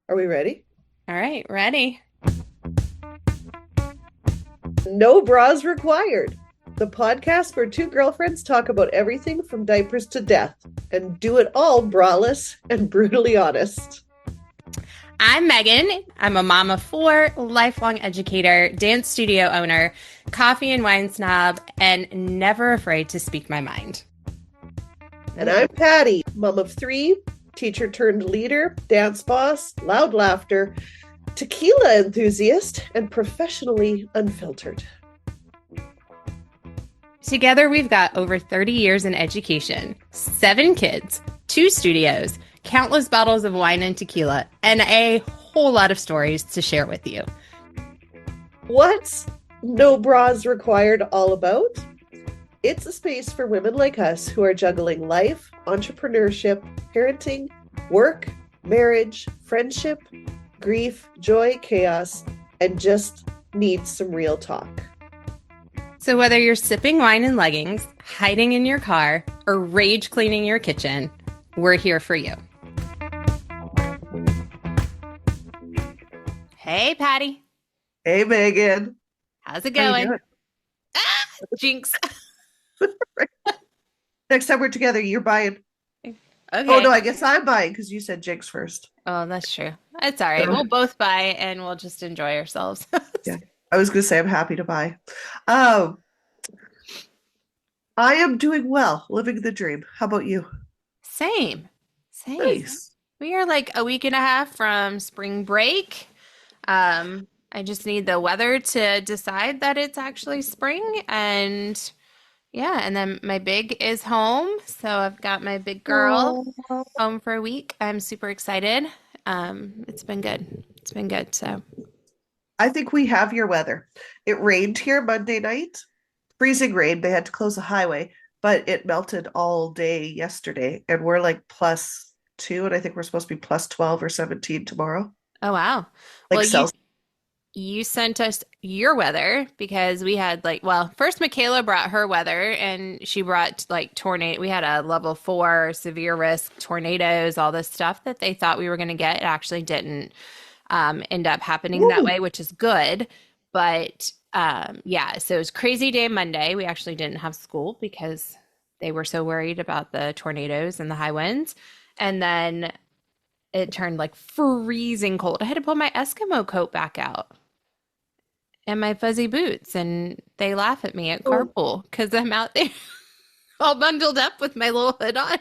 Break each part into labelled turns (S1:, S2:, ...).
S1: Are we ready?
S2: All right, ready.
S1: No bras required. The podcast where two girlfriends talk about everything from diapers to death and do it all braless and brutally honest.
S2: I'm Megan. I'm a mom of four, lifelong educator, dance studio owner, coffee and wine snob, and never afraid to speak my mind.
S1: And
S2: Ooh.
S1: I'm Patty, mom of three, teacher turned leader, dance boss, loud laughter, tequila enthusiast, and professionally unfiltered.
S2: Together, we've got over 30 years in education, 7 kids, 2 studios, countless bottles of wine and tequila, and a whole lot of stories to share with you.
S1: What's No Bras Required all about? It's a space for women like us who are juggling life, entrepreneurship, parenting, work, marriage, friendship, grief, joy, chaos, and just need some real talk.
S2: So, whether you're sipping wine in leggings, hiding in your car, or rage cleaning your kitchen, we're here for you. Hey, Patty.
S1: Hey, Megan.
S2: How's it
S1: How you
S2: going?
S1: doing?
S2: Ah, jinx.
S1: Next time we're together, you're buying. Oh,
S2: Okay.
S1: no, I guess I'm buying because you said Jinx first.
S2: Oh, that's true. It's all right.
S1: So,
S2: We'll both buy and we'll just enjoy ourselves.
S1: yeah, I was going to say I'm happy to buy. Um, I am doing well, living the dream. How about you?
S2: Same. Same.
S1: Nice.
S2: We are like a week and a half from spring break. I just need the weather to decide that it's actually spring and yeah, and then my big is home. So I've got my big girl
S1: Oh,
S2: home for a week. I'm super excited. It's been good. It's been good. So,
S1: I think we have your weather. It rained here Monday night, freezing rain. They had to close the highway, but it melted all day yesterday. And we're like +2, and I think we're supposed to be +12 or 17 tomorrow.
S2: oh wow.
S1: Like
S2: Well, you
S1: Celsius.
S2: you sent us your weather because we had like, well, first Michaela brought her weather and she brought like tornado. We had a level 4 severe risk tornadoes, all this stuff that they thought we were going to get. It actually didn't end up happening that
S1: Woo.
S2: way, which is good. But yeah, so it was crazy day Monday. We actually didn't have school because they were so worried about the tornadoes and the high winds. And then it turned like freezing cold. I had to pull my Eskimo coat back out and my fuzzy boots, and they laugh at me at
S1: Oh,
S2: carpool because I'm out there all bundled up with my little hood on.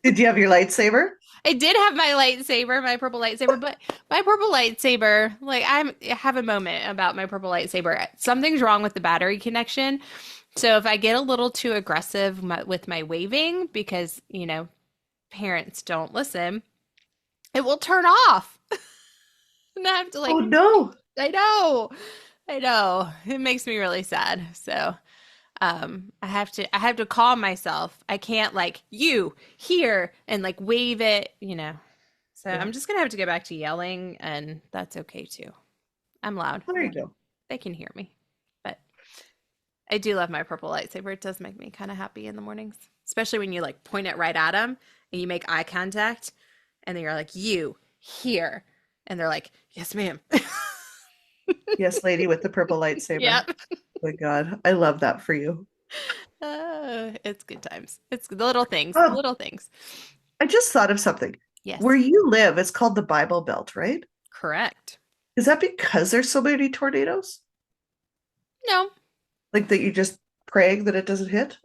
S1: did you have your lightsaber?
S2: I did have my lightsaber, my purple lightsaber, but my purple lightsaber, like I have a moment about my purple lightsaber. Something's wrong with the battery connection. So if I get a little too aggressive with my waving, because, parents don't listen, it will turn off. And I have to
S1: Oh
S2: like,
S1: no.
S2: I know, I know. It makes me really sad. So I have to calm myself. I can't like you here and like wave it. So
S1: Yeah.
S2: I'm just gonna have to get back to yelling, and that's okay too. I'm loud.
S1: There you go.
S2: They can hear me. But I do love my purple lightsaber. It does make me kind of happy in the mornings, especially when you like point it right at them and you make eye contact, and then you're like, you here, and they're like, yes, ma'am.
S1: Yes, lady with the purple lightsaber.
S2: Yep.
S1: Oh my God. I love that for you.
S2: It's good times. It's the little things,
S1: Oh,
S2: little things.
S1: I just thought of something. Where
S2: Yes,
S1: you live, it's called the Bible Belt, right?
S2: correct.
S1: Is that because there's so many tornadoes?
S2: No.
S1: Like that you just praying that it doesn't hit?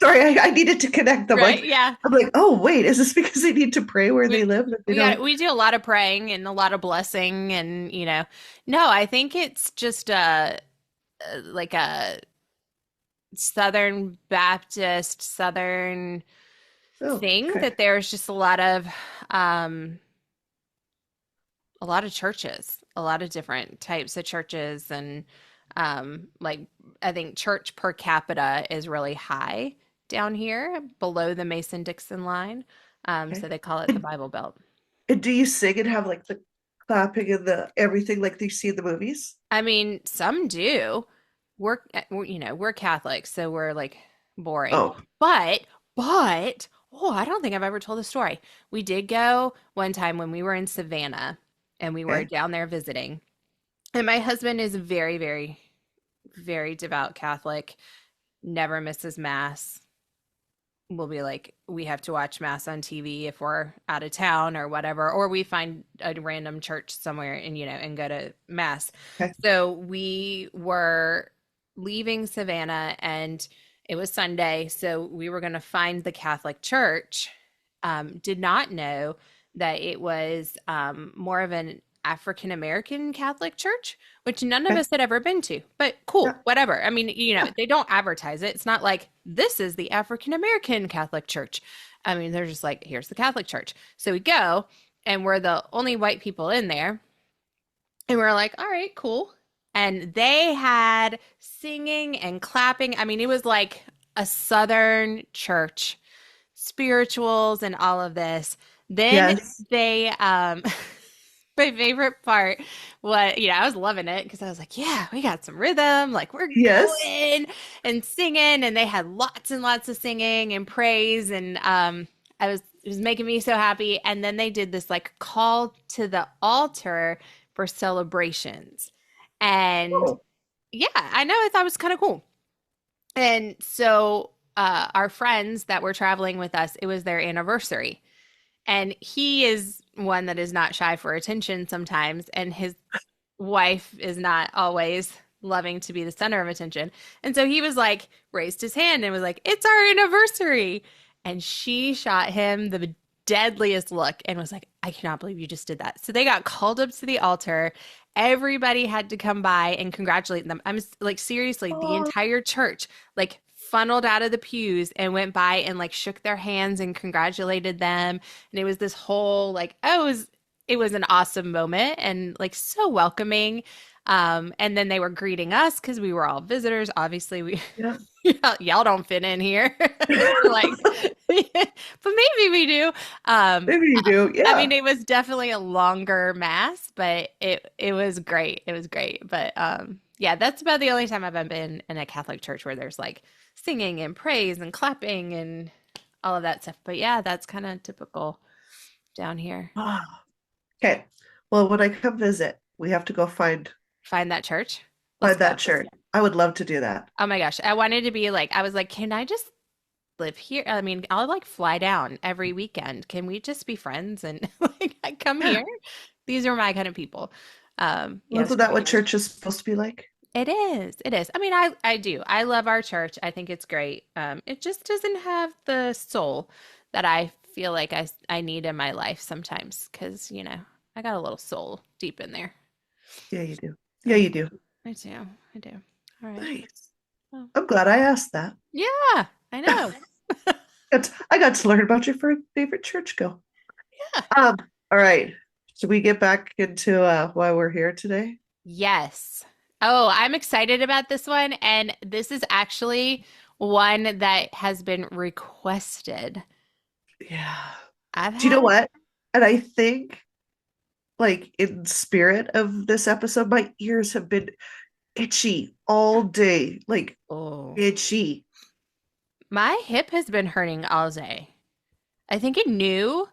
S1: Sorry, I needed to connect them.
S2: Right?
S1: Like
S2: Yeah.
S1: I'm like, oh wait, is this because they need to pray where they
S2: We
S1: live that they
S2: we got
S1: don't?
S2: we do a lot of praying and a lot of blessing and no, I think it's just like a Southern Baptist Southern
S1: Oh,
S2: thing
S1: okay.
S2: that there's just um a lot of churches, a lot of different types of churches and like I think church per capita is really high down here below the Mason-Dixon line.
S1: Okay.
S2: So they call it the
S1: And,
S2: Bible Belt.
S1: and do you sing and have like the clapping and the everything like you see in the movies?
S2: I mean, some do. We're Catholics, so we're like boring.
S1: Oh,
S2: But Oh, I don't think I've ever told the story. We did go one time when we were in Savannah and we were
S1: Okay.
S2: down there visiting. And my husband is very, very, very devout Catholic, never misses mass. We'll be like, we have to watch mass on TV if we're out of town or whatever, or we find a random church somewhere and, and go to mass.
S1: Okay.
S2: So we were leaving Savannah and it was Sunday. So we were going to find the Catholic church. Did not know that it was more of an African American Catholic church, which none of
S1: Okay.
S2: us had ever been to, but
S1: Yeah.
S2: cool, whatever. I mean,
S1: Yeah.
S2: they don't advertise it. It's not like this is the African American Catholic Church. I mean, they're just like, here's the Catholic Church. So we go, and we're the only white people in there. And we're like, all right, cool. And they had singing and clapping. I mean, it was like a Southern church, spirituals and all of this. Then
S1: Yes.
S2: they my favorite part was, I was loving it because I was like, yeah, we got some rhythm, like we're
S1: Yes.
S2: going and singing, and they had lots and lots of singing and praise, and it was making me so happy. And then they did this like call to the altar for celebrations. And
S1: Oh,
S2: yeah, I know, I thought it was kind of cool. And so our friends that were traveling with us, it was their anniversary. And he is one that is not shy for attention sometimes, and his wife is not always loving to be the center of attention. And so he was like, raised his hand and was like, it's our anniversary. And she shot him the deadliest look and was like, I cannot believe you just did that. So they got called up to the altar. Everybody had to come by and congratulate them. I'm like, seriously, the
S1: oh,
S2: entire church, like, funneled out of the pews and went by and like shook their hands and congratulated them. And it was this whole like, oh, it was an awesome moment and like so welcoming. And then they were greeting us because we were all visitors. Obviously, we
S1: yeah.
S2: y'all don't fit in here. We're like, but maybe we do.
S1: Maybe you do.
S2: I
S1: Yeah.
S2: mean, it was definitely a longer mass, but it was great. It was great. But yeah, that's about the only time I've ever been in a Catholic church where there's like singing and praise and clapping and all of that stuff. But yeah, that's kind of typical down here.
S1: Ah, okay. Well, when I come visit, we have to go
S2: Find that church. Let's
S1: find
S2: go.
S1: that church. I would love to do that.
S2: Oh my gosh. I wanted to be like, I was like, can I just live here? I mean, I'll like fly down every weekend. Can we just be friends and like I come
S1: Yeah.
S2: here? These are my kind of people. Yeah, it's
S1: Wasn't that
S2: great.
S1: what church is supposed to be like?
S2: It is. It is. I mean, I do. I love our church. I think it's great. It just doesn't have the soul that I feel like I need in my life sometimes because, I got a little soul deep in there.
S1: Yeah, you do. Yeah,
S2: I,
S1: you do.
S2: I do. I do. All right.
S1: Nice.
S2: Well,
S1: I'm glad I asked that.
S2: yeah, I know.
S1: I got to learn about your favorite church go.
S2: Yeah.
S1: Um, all right. Should we get back into why we're here today?
S2: Yes. Oh, I'm excited about this one. And this is actually one that has been requested.
S1: Yeah.
S2: I've
S1: Do you know
S2: had,
S1: what? And I think, like, in spirit of this episode, my ears have been itchy all day. Like,
S2: oh,
S1: itchy.
S2: my hip has been hurting all day. I think it knew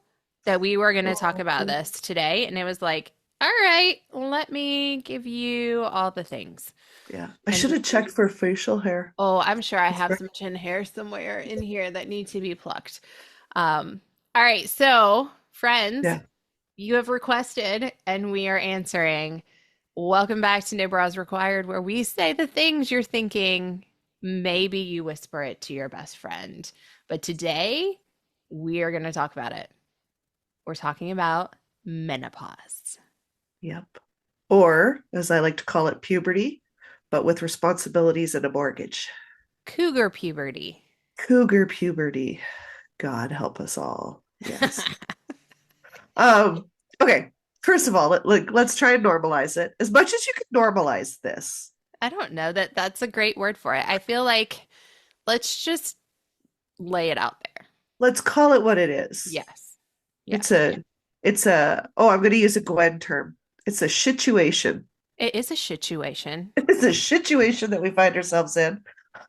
S2: that we were going to talk about
S1: Oh,
S2: this today. And it was like, all right, let me give you all the things.
S1: yeah. I
S2: And
S1: should have checked for facial hair.
S2: oh, I'm sure I
S1: That's
S2: have
S1: right.
S2: some chin hair somewhere in here that need to be plucked. All right. So, friends,
S1: Yeah.
S2: you have requested and we are answering. Welcome back to No Bras Required, where we say the things you're thinking. Maybe you whisper it to your best friend. But today, we are going to talk about it. We're talking about menopause.
S1: Yep. Or, as I like to call it, puberty, but with responsibilities and a mortgage.
S2: Cougar puberty.
S1: Cougar puberty. God help us all. Yes. Um, okay. First of all, let's try and normalize it as much as you can normalize this.
S2: I don't know that that's a great word for it. I feel like let's just lay it out there.
S1: Let's call it what it is.
S2: Yes. Yes.
S1: It's oh, I'm going to use a Gwen term. It's a situation.
S2: It is a situation.
S1: It's a situation that we find ourselves in.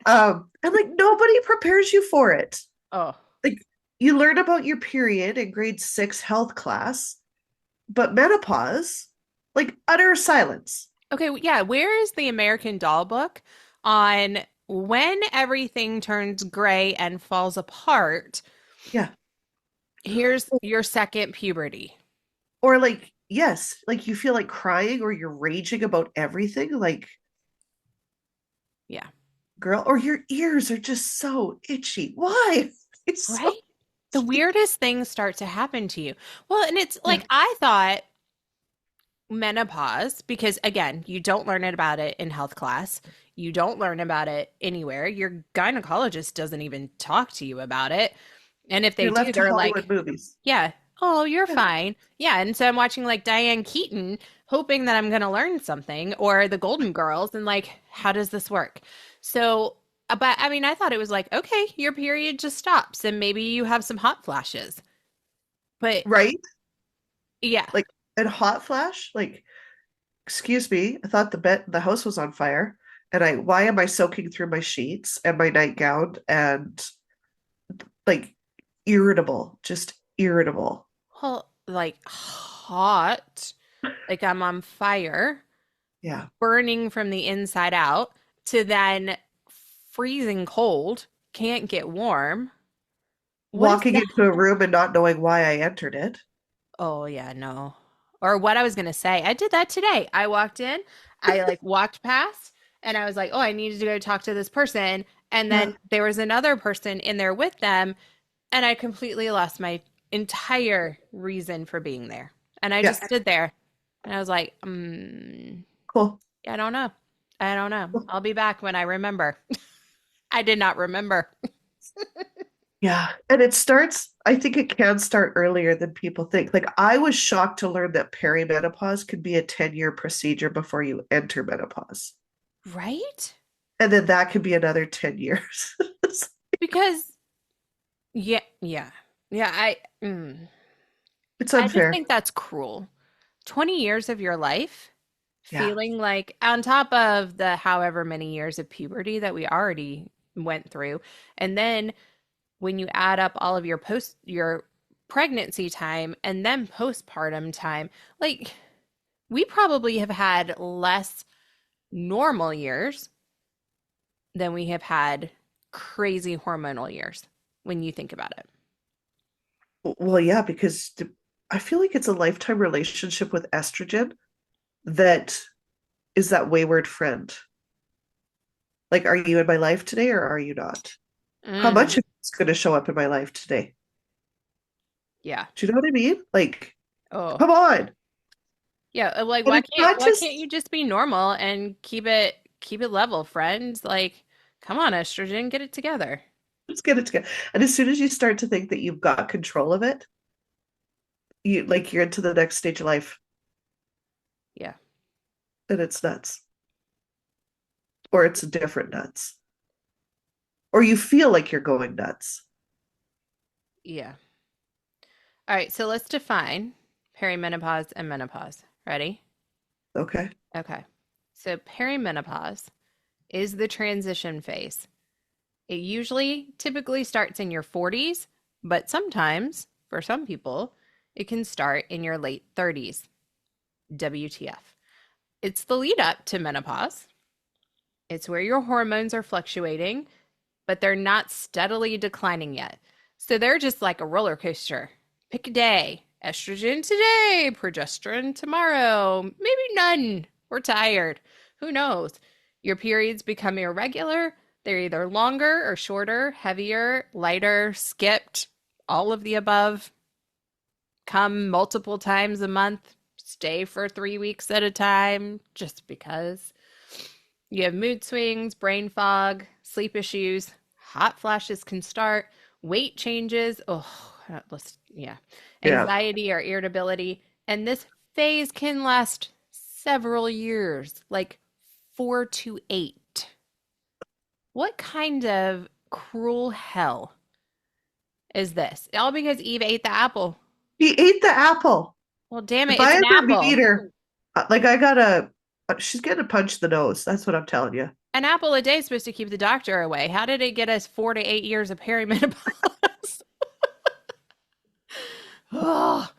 S1: And like nobody prepares you for it.
S2: Oh,
S1: Like you learn about your period in grade 6 health class, but menopause, like utter silence.
S2: Okay, yeah, where is the American Doll book on when everything turns gray and falls apart?
S1: Yeah.
S2: Here's your second puberty.
S1: Or like, yes, like you feel like crying or you're raging about everything, like,
S2: Yeah.
S1: girl, or your ears are just so itchy. Why? It's so
S2: Right? The weirdest things start to happen to you. Well, and it's
S1: yeah.
S2: like I thought menopause, because again, you don't learn it about it in health class. You don't learn about it anywhere. Your gynecologist doesn't even talk to you about it. And if they
S1: You're
S2: do,
S1: left to
S2: they're
S1: Hollywood
S2: like,
S1: movies.
S2: yeah, oh, you're
S1: Yeah.
S2: fine. Yeah. And so I'm watching like Diane Keaton, hoping that I'm going to learn something, or the Golden Girls, and like, how does this work? So, but I mean, I thought it was like, okay, your period just stops and maybe you have some hot flashes. But
S1: Right?
S2: yeah,
S1: Like in hot flash, like, excuse me, I thought the house was on fire. And why am I soaking through my sheets and my nightgown and like irritable, just irritable.
S2: well, like hot, like I'm on fire,
S1: Yeah.
S2: burning from the inside out, to then freezing cold, can't get warm. What is
S1: Walking
S2: that?
S1: into a room and not knowing why I entered it.
S2: Oh, yeah, no. Or what I was going to say, I did that today. I walked in, I like walked past, and I was like, oh, I needed to go talk to this person. And
S1: Yeah.
S2: then there was another person in there with them, and I completely lost my entire reason for being there. And I
S1: Yeah.
S2: just stood there and I was like,
S1: Cool.
S2: I don't know. I don't know. I'll be back when I remember. I did not remember.
S1: Yeah. And it starts, I think it can start earlier than people think. Like I was shocked to learn that perimenopause could be a 10-year procedure before you enter menopause.
S2: Right?
S1: And then that could be another 10 years.
S2: Because, yeah, yeah, yeah,
S1: It's
S2: I just
S1: unfair.
S2: think that's cruel. 20 years of your life
S1: Yeah.
S2: feeling like, on top of the however many years of puberty that we already went through, and then when you add up all of your pregnancy time and then postpartum time, like we probably have had less normal years than we have had crazy hormonal years when you think about it.
S1: Well, yeah, because I feel like it's a lifetime relationship with estrogen that is that wayward friend. Like, are you in my life today or are you not? How
S2: Mm,
S1: much of it's going to show up in my life today?
S2: yeah.
S1: Do you know what I mean? Like,
S2: Oh.
S1: come on.
S2: Yeah, like
S1: And it's not
S2: why can't you
S1: just,
S2: just be normal and keep it level, friends? Like, come on, estrogen, get it together.
S1: let's get it together. And as soon as you start to think that you've got control of it, you're into the next stage of life
S2: Yeah.
S1: and it's nuts. Or it's different nuts. Or you feel like you're going nuts.
S2: Yeah. All right, so let's define perimenopause and menopause. Ready?
S1: Okay.
S2: Okay. So perimenopause is the transition phase. It usually typically starts in your 40s, but sometimes, for some people, it can start in your late 30s. WTF. It's the lead up to menopause. It's where your hormones are fluctuating, but they're not steadily declining yet. So they're just like a roller coaster. Pick a day. Estrogen today, progesterone tomorrow, maybe none. We're tired. Who knows? Your periods become irregular. They're either longer or shorter, heavier, lighter, skipped, all of the above. Come multiple times a month, stay for 3 weeks at a time, just because. You have mood swings, brain fog, sleep issues, hot flashes can start, weight changes. Oh, yeah.
S1: Yeah.
S2: Anxiety or irritability. And this phase can last several years, like 4 to 8. What kind of cruel hell is this? All because Eve ate the apple.
S1: He ate the apple.
S2: Well, damn
S1: If
S2: it, it's
S1: I
S2: an
S1: ever meet
S2: apple.
S1: her, like I gotta, she's getting a punch in the nose. That's what I'm telling you.
S2: An apple a day is supposed to keep the doctor away. How did it get us 4 to 8 years of perimenopause? Oh.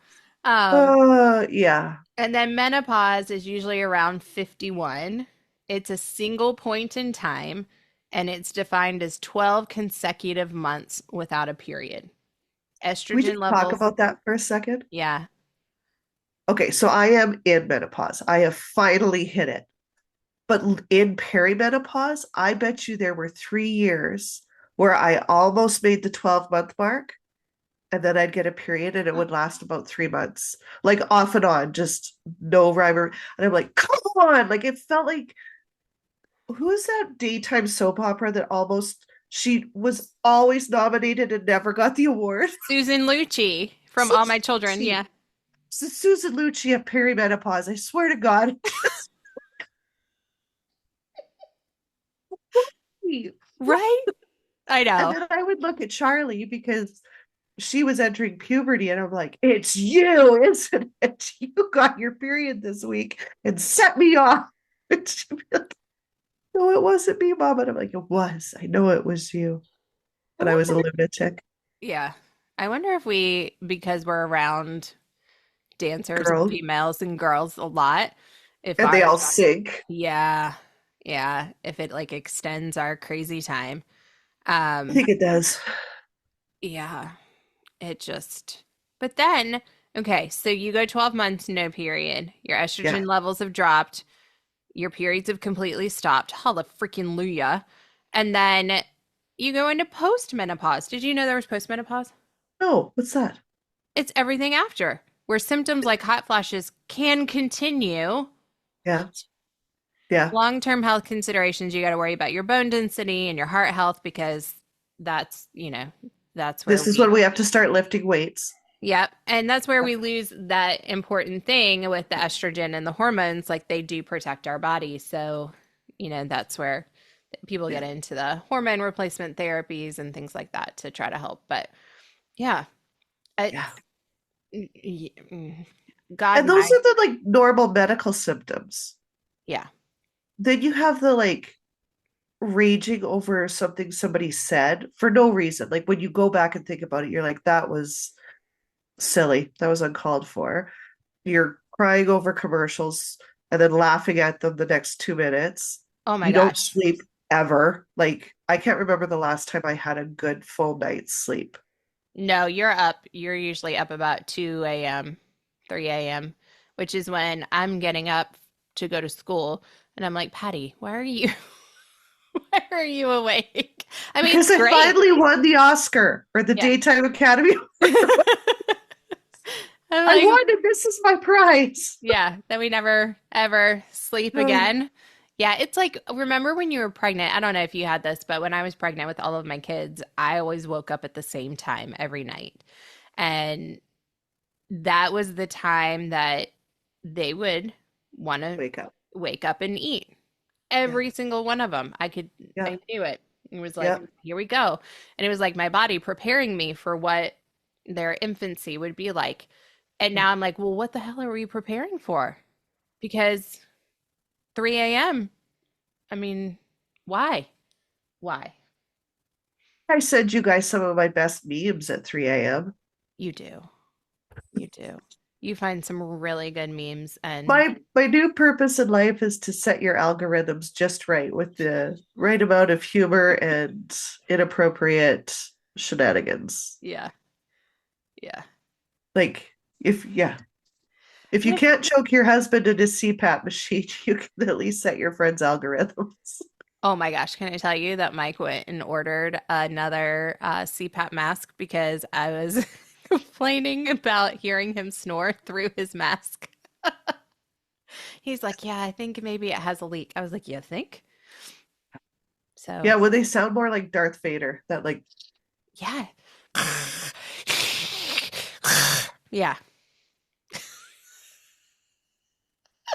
S2: Um,
S1: Yeah.
S2: and then menopause is usually around 51. It's a single point in time, and it's defined as 12 consecutive months without a period.
S1: Can we
S2: Estrogen
S1: just talk
S2: levels,
S1: about that for a second?
S2: yeah.
S1: Okay, so I am in menopause. I have finally hit it. But in perimenopause, I bet you there were 3 years where I almost made the 12-month mark, and then I'd get a period and it would last about 3 months, like off and on, just no rhyme or. And I'm like, come on. Like it felt like, who's that daytime soap opera that almost, she was always nominated and never got the award?
S2: Susan Lucci from All
S1: Susan
S2: My Children,
S1: Lucci.
S2: yeah.
S1: Susan Lucci of perimenopause. I swear to God.
S2: Right? I
S1: And
S2: know.
S1: then I would look at Charlie because she was entering puberty, and I'm like, it's you, isn't it? You got your period this week and set me off. And she'd be like, no, it wasn't me, Mom. And I'm like, it was. I know it was you.
S2: I
S1: But I was a
S2: wonder,
S1: lunatic
S2: yeah. I wonder if we, because we're around dancers and
S1: girl.
S2: females and girls a lot, if
S1: And they
S2: our,
S1: all sink.
S2: yeah, yeah, if it like extends our crazy time.
S1: I
S2: Um,
S1: think it does.
S2: yeah, it just, but then, okay, so you go 12 months, no period. Your
S1: Yeah.
S2: estrogen levels have dropped. Your periods have completely stopped. Holla freaking Luya. And then you go into postmenopause. Did you know there was postmenopause?
S1: No, what's that?
S2: It's everything after, where symptoms like hot flashes can continue.
S1: Yeah. Yeah.
S2: Long-term health considerations, you got to worry about your bone density and your heart health because that's, that's where
S1: This is when we have to start lifting weights.
S2: yep. And that's where we lose that important thing with the estrogen and the hormones, like they do protect our body. So, that's where people get
S1: Yeah.
S2: into the hormone replacement therapies and things like that to try to help. But yeah,
S1: Yeah.
S2: it's God,
S1: And those
S2: my,
S1: are the like normal medical symptoms.
S2: yeah.
S1: Then you have the like raging over something somebody said for no reason. Like when you go back and think about it, you're like, that was silly. That was uncalled for. You're crying over commercials and then laughing at them the next 2 minutes.
S2: Oh my
S1: You don't
S2: gosh.
S1: sleep ever. Like, I can't remember the last time I had a good full night's sleep.
S2: No, you're up. You're usually up about 2 a.m., 3 a.m., which is when I'm getting up to go to school. And I'm like, Patty, why are you why are you awake? I mean,
S1: Because
S2: it's
S1: I
S2: great.
S1: finally won the Oscar or the
S2: Yeah.
S1: Daytime Academy.
S2: I'm
S1: I
S2: like,
S1: won, and this is my prize.
S2: yeah, that we never ever sleep
S1: Oh,
S2: again. Yeah, it's like, remember when you were pregnant? I don't know if you had this, but when I was pregnant with all of my kids, I always woke up at the same time every night. And that was the time that they would want to
S1: wake up.
S2: wake up and eat.
S1: Yeah.
S2: Every single one of them.
S1: Yeah.
S2: I knew it. It was like,
S1: Yeah.
S2: here we go. And it was like my body preparing me for what their infancy would be like. And
S1: Yeah.
S2: now I'm like, well, what the hell are we preparing for? Because 3 a.m., I mean, why? Why?
S1: I send you guys some of my best memes at 3 a.m.
S2: You do. You do. You find some really good memes and
S1: My new purpose in life is to set your algorithms just right with the right amount of humor and inappropriate shenanigans.
S2: yeah, yeah.
S1: Like if
S2: And
S1: you
S2: if
S1: can't choke your husband in his CPAP machine, you can at least set your friend's algorithms.
S2: Oh my gosh, can I tell you that Mike went and ordered another CPAP mask because I was complaining about hearing him snore through his mask. He's like, yeah, I think maybe it has a leak. I was like, you think? So,
S1: Yeah, when they sound more like Darth Vader, that like
S2: yeah. Yeah.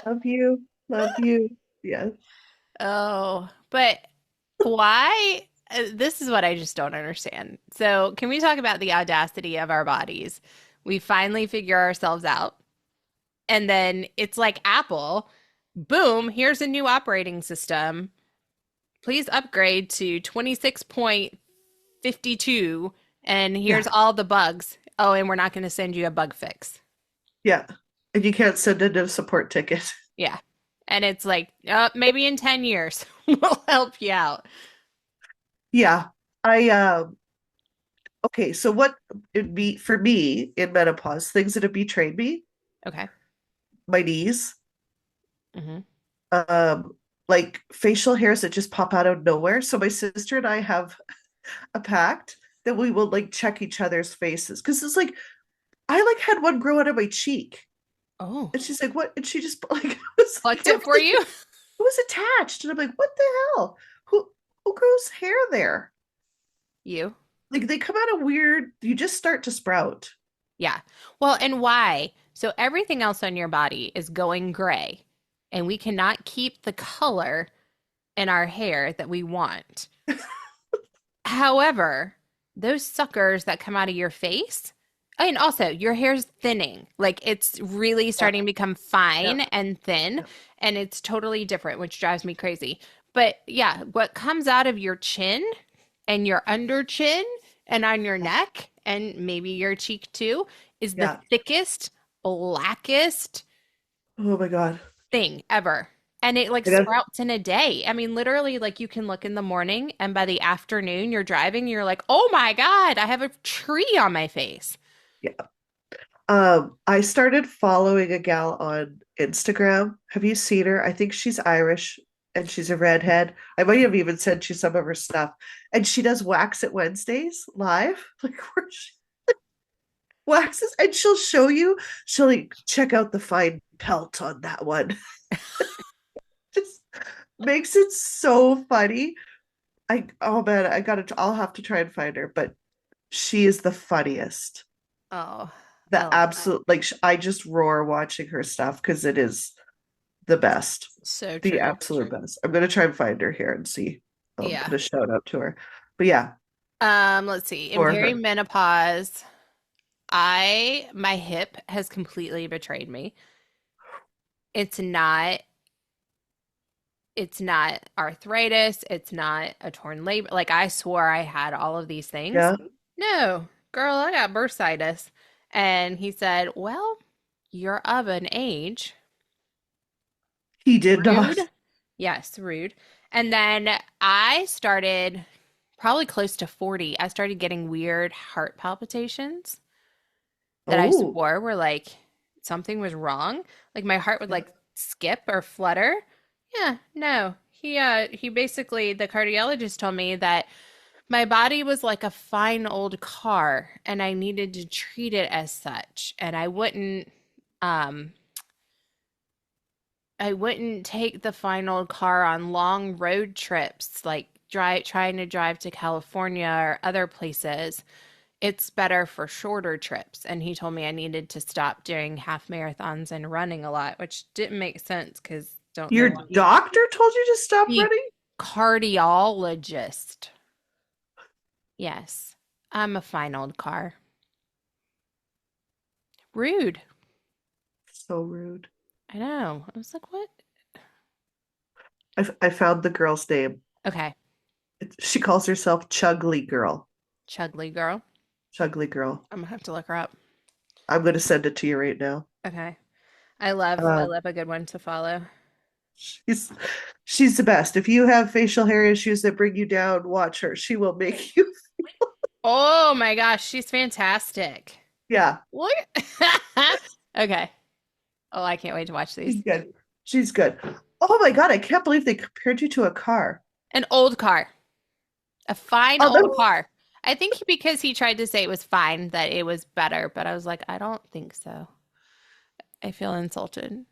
S1: love you, love you. Yes.
S2: Oh, but why? This is what I just don't understand. So, can we talk about the audacity of our bodies? We finally figure ourselves out. And then it's like Apple, boom, here's a new operating system. Please upgrade to 26.52 and here's
S1: Yeah.
S2: all the bugs. Oh, and we're not going to send you a bug fix.
S1: Yeah. And you can't send in a support ticket.
S2: Yeah. And it's like, maybe in 10 years we'll help you out.
S1: Yeah. I okay, so what it'd be for me in menopause, things that have betrayed me,
S2: Okay.
S1: my knees,
S2: Hmm.
S1: um, like facial hairs that just pop out of nowhere. So my sister and I have a pact that we will like check each other's faces. Cause it's like I like had one grow out of my cheek.
S2: Oh,
S1: And she's like, what? And she just like it was like
S2: plucked
S1: there
S2: it for
S1: was,
S2: you?
S1: it was attached. And I'm like, what the hell? Who grows hair there?
S2: You.
S1: Like they come out of weird, you just start to sprout.
S2: Yeah. Well, and why? So everything else on your body is going gray, and we cannot keep the color in our hair that we want. However, those suckers that come out of your face, and also your hair's thinning. Like it's really
S1: Yeah,
S2: starting to become
S1: yeah,
S2: fine and thin,
S1: yeah,
S2: and it's totally different, which drives me crazy. But yeah, what comes out of your chin and your under chin and on your neck and maybe your cheek too is the
S1: yeah.
S2: thickest, blackest
S1: Oh my God.
S2: thing ever. And it like
S1: I got,
S2: sprouts in a day. I mean, literally, like you can look in the morning and by the afternoon you're driving, you're like, oh my God, I have a tree on my face.
S1: yeah. I started following a gal on Instagram. Have you seen her? I think she's Irish and she's a redhead. I might have even sent you some of her stuff. And she does Wax It Wednesdays live, like where she waxes and she'll show you, she'll like check out the fine pelt on that one. Just makes it so funny. Oh man, I'll have to try and find her, but she is the funniest.
S2: Oh, I
S1: The
S2: love that.
S1: absolute like I just roar watching her stuff because it is the best,
S2: So
S1: the
S2: true.
S1: absolute best. I'm gonna try and find her here and see. I'll
S2: Yeah.
S1: put a shout out to her. But yeah,
S2: Let's see. In
S1: for her.
S2: perimenopause, my hip has completely betrayed me. It's not it's not arthritis, it's not a torn labor. Like I swore I had all of these things.
S1: Yeah,
S2: No, girl, I got bursitis. And he said, "Well, you're of an age."
S1: he did
S2: Rude.
S1: not.
S2: Yes, rude. And then I started probably close to 40. I started getting weird heart palpitations that I
S1: Oh,
S2: swore were like something was wrong. Like my heart would like skip or flutter. Yeah, no. He basically the cardiologist told me that my body was like a fine old car and I needed to treat it as such. And um I wouldn't take the fine old car on long road trips like trying to drive to California or other places. It's better for shorter trips. And he told me I needed to stop doing half marathons and running a lot, which didn't make sense because don't
S1: your
S2: know what
S1: doctor told you to stop
S2: the
S1: running?
S2: cardiologist. Yes, I'm a fine old car. Rude.
S1: So rude.
S2: I know. I was like, what?
S1: I found the girl's name.
S2: Okay.
S1: She calls herself Chugly Girl.
S2: Chugly girl.
S1: Chugly Girl.
S2: I'm gonna have to look her up.
S1: I'm gonna send it to you right now.
S2: Okay. I
S1: Uh,
S2: love a good one to follow.
S1: she's she's the best. If you have facial hair issues that bring you down, watch her. She will make you.
S2: Oh my gosh, she's fantastic.
S1: Yeah,
S2: Look. Okay. Oh, I can't wait to watch these.
S1: she's good. She's good. Oh my God, I can't believe they compared you to a car.
S2: An old car. A fine
S1: Oh,
S2: old car. I think because he tried to say it was fine that it was better, but I was like, I don't think so. I feel insulted.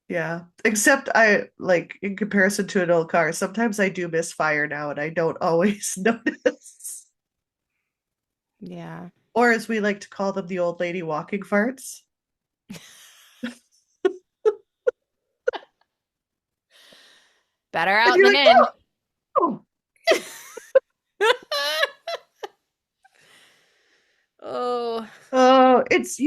S1: yeah. Except I like in comparison to an old car, sometimes I do misfire now and I don't always notice.
S2: Yeah.
S1: Or as we like to call them, the old lady walking farts.
S2: Better
S1: And
S2: out
S1: you're
S2: than
S1: like,
S2: in.
S1: oh,
S2: Oh,
S1: oh, it's,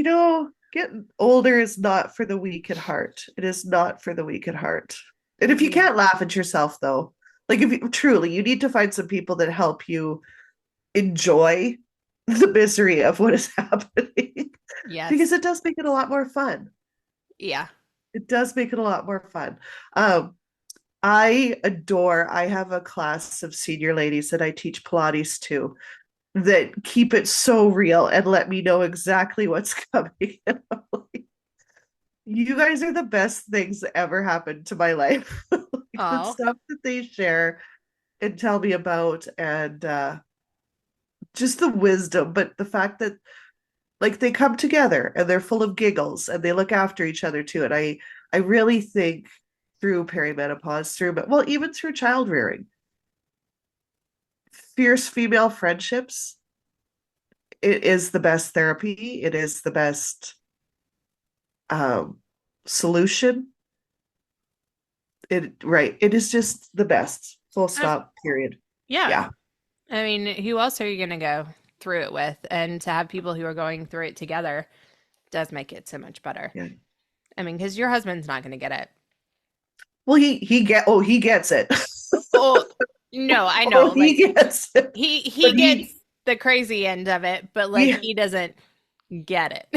S1: getting older is not for the weak at heart. It is not for the weak at heart. And if you
S2: yeah.
S1: can't laugh at yourself, though, like if you truly, you need to find some people that help you enjoy. the misery of what is happening because
S2: Yes.
S1: it does make it a lot more fun.
S2: Yeah.
S1: It does make it a lot more fun. I have a class of senior ladies that I teach Pilates to that keep it so real and let me know exactly what's coming. You guys are the best things that ever happened to my life. Like the
S2: Oh,
S1: stuff that they share and tell me about, and just the wisdom, but the fact that like they come together and they're full of giggles and they look after each other too. And I really think through perimenopause, through but well, even through child rearing, fierce female friendships, it is the best therapy. It is the best um solution. It right. It is just the best. Full
S2: um,
S1: stop, period.
S2: yeah.
S1: Yeah.
S2: I mean, who else are you going to go through it with? And to have people who are going through it together does make it so much better.
S1: Yeah.
S2: I mean, because your husband's not going to get it.
S1: Well, he gets it.
S2: Oh, no, I
S1: Oh,
S2: know.
S1: he
S2: Like
S1: gets it.
S2: he
S1: But
S2: gets the crazy end of it, but like
S1: he
S2: he doesn't get it.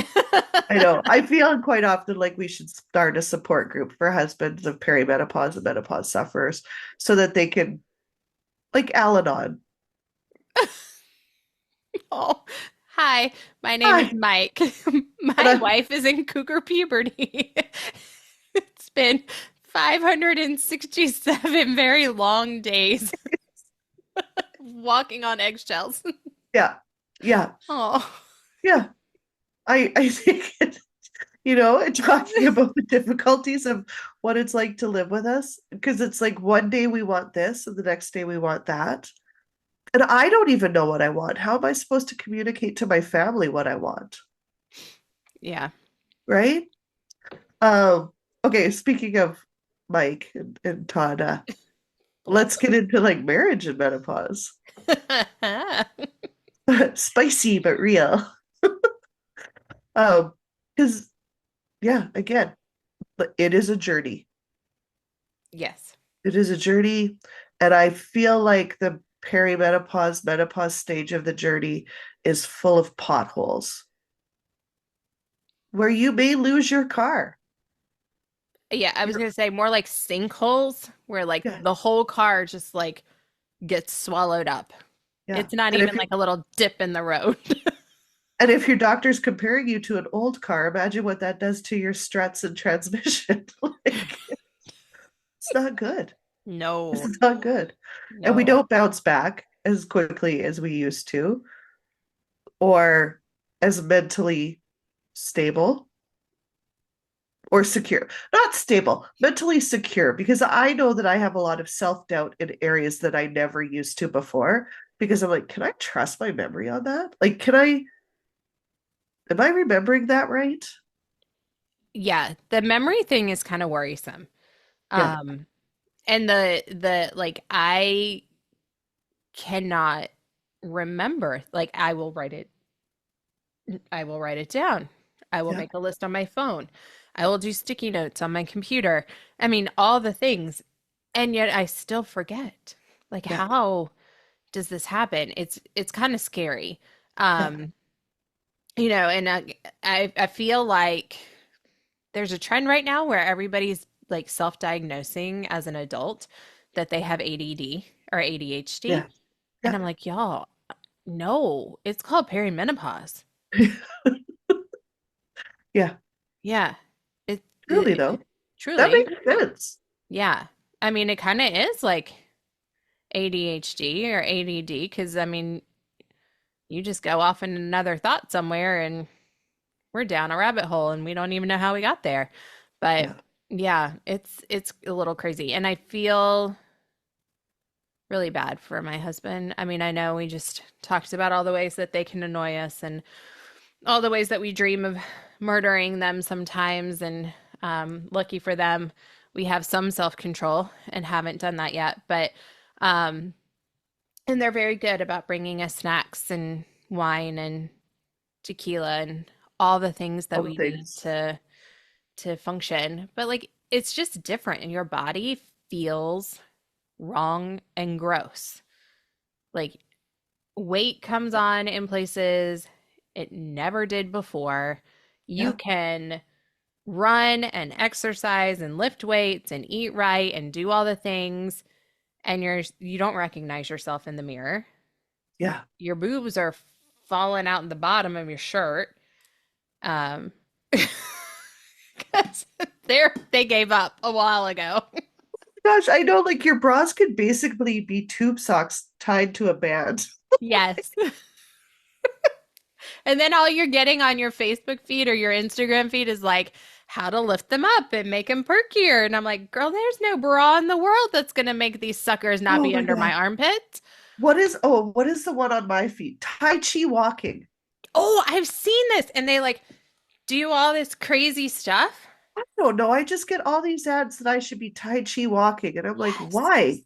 S1: I know. I feel quite often like we should start a support group for husbands of perimenopause and menopause sufferers so that they can, like Al Anon.
S2: Oh, hi. My name is
S1: Hi.
S2: Mike.
S1: And
S2: My wife is in cougar puberty. It's been 567 very long days walking on eggshells.
S1: yeah. Yeah.
S2: Oh,
S1: Yeah. I think and talking about the difficulties of what it's like to live with us. Because it's like one day we want this and the next day we want that. And I don't even know what I want. How am I supposed to communicate to my family what I want?
S2: yeah.
S1: Right? Um, okay, speaking of Mike and Todd,
S2: Bless
S1: let's get into like marriage and menopause.
S2: him.
S1: Spicy but real. Um, because yeah, again, but it is a journey.
S2: Yes.
S1: It is a journey, and I feel like the perimenopause, menopause stage of the journey is full of potholes where you may lose your car.
S2: Yeah, I was
S1: You're,
S2: gonna say more like sinkholes where like
S1: yeah,
S2: the whole car just like gets swallowed up.
S1: yeah.
S2: It's not even like a little dip in the road.
S1: And if your doctor's comparing you to an old car, imagine what that does to your struts and transmission. Like, it's not good.
S2: No,
S1: It's not good. And we
S2: no.
S1: don't bounce back as quickly as we used to, or as mentally stable or secure. Not stable, mentally secure, because I know that I have a lot of self-doubt in areas that I never used to before. Because I'm like, can I trust my memory on that? Like, am I remembering that right?
S2: Yeah, the memory thing is kind of worrisome.
S1: Yeah,
S2: Um, and the like I cannot remember. Like I will write it down. I will
S1: yeah,
S2: make a list on my phone. I will do sticky notes on my computer. I mean, all the things. And yet I still forget. Like
S1: yeah,
S2: how does this happen? It's kind of scary.
S1: yeah,
S2: Um, and I feel like there's a trend right now where everybody's like self-diagnosing as an adult that they have ADD or
S1: yeah,
S2: ADHD. And
S1: yeah.
S2: I'm like, y'all, no, it's called perimenopause.
S1: Yeah,
S2: Yeah. It,
S1: truly
S2: it
S1: though. That
S2: truly,
S1: makes sense.
S2: yeah. I mean, it kind of is like ADHD or ADD because I mean, you just go off in another thought somewhere and we're down a rabbit hole and we don't even know how we got there. But
S1: Yeah,
S2: yeah, it's a little crazy. And I feel really bad for my husband. I mean, I know we just talked about all the ways that they can annoy us and all the ways that we dream of murdering them sometimes. And lucky for them, we have some self-control and haven't done that yet. But um, and they're very good about bringing us snacks and wine and tequila and all the things that
S1: all the
S2: we need
S1: things.
S2: to function. But like it's just different and your body feels wrong and gross. Like Weight comes on in places it never did before. You
S1: Yeah.
S2: can run and exercise and lift weights and eat right and do all the things, and you don't recognize yourself in the mirror.
S1: Yeah.
S2: Your boobs are falling out in the bottom of your shirt. Um 'cause they gave up a while ago.
S1: Gosh, I know like your bras could basically be tube socks tied to a band.
S2: Yes. And then all you're getting on your Facebook feed or your Instagram feed is like how to lift them up and make them perkier. And I'm like, girl, there's no bra in the world that's going to make these suckers not
S1: Oh
S2: be
S1: my
S2: under my
S1: God.
S2: armpits.
S1: What is the one on my feet? Tai Chi walking.
S2: Oh, I've seen this. And they like do all this crazy stuff.
S1: I don't know. I just get all these ads that I should be Tai Chi walking. And I'm like,
S2: Yes.
S1: why?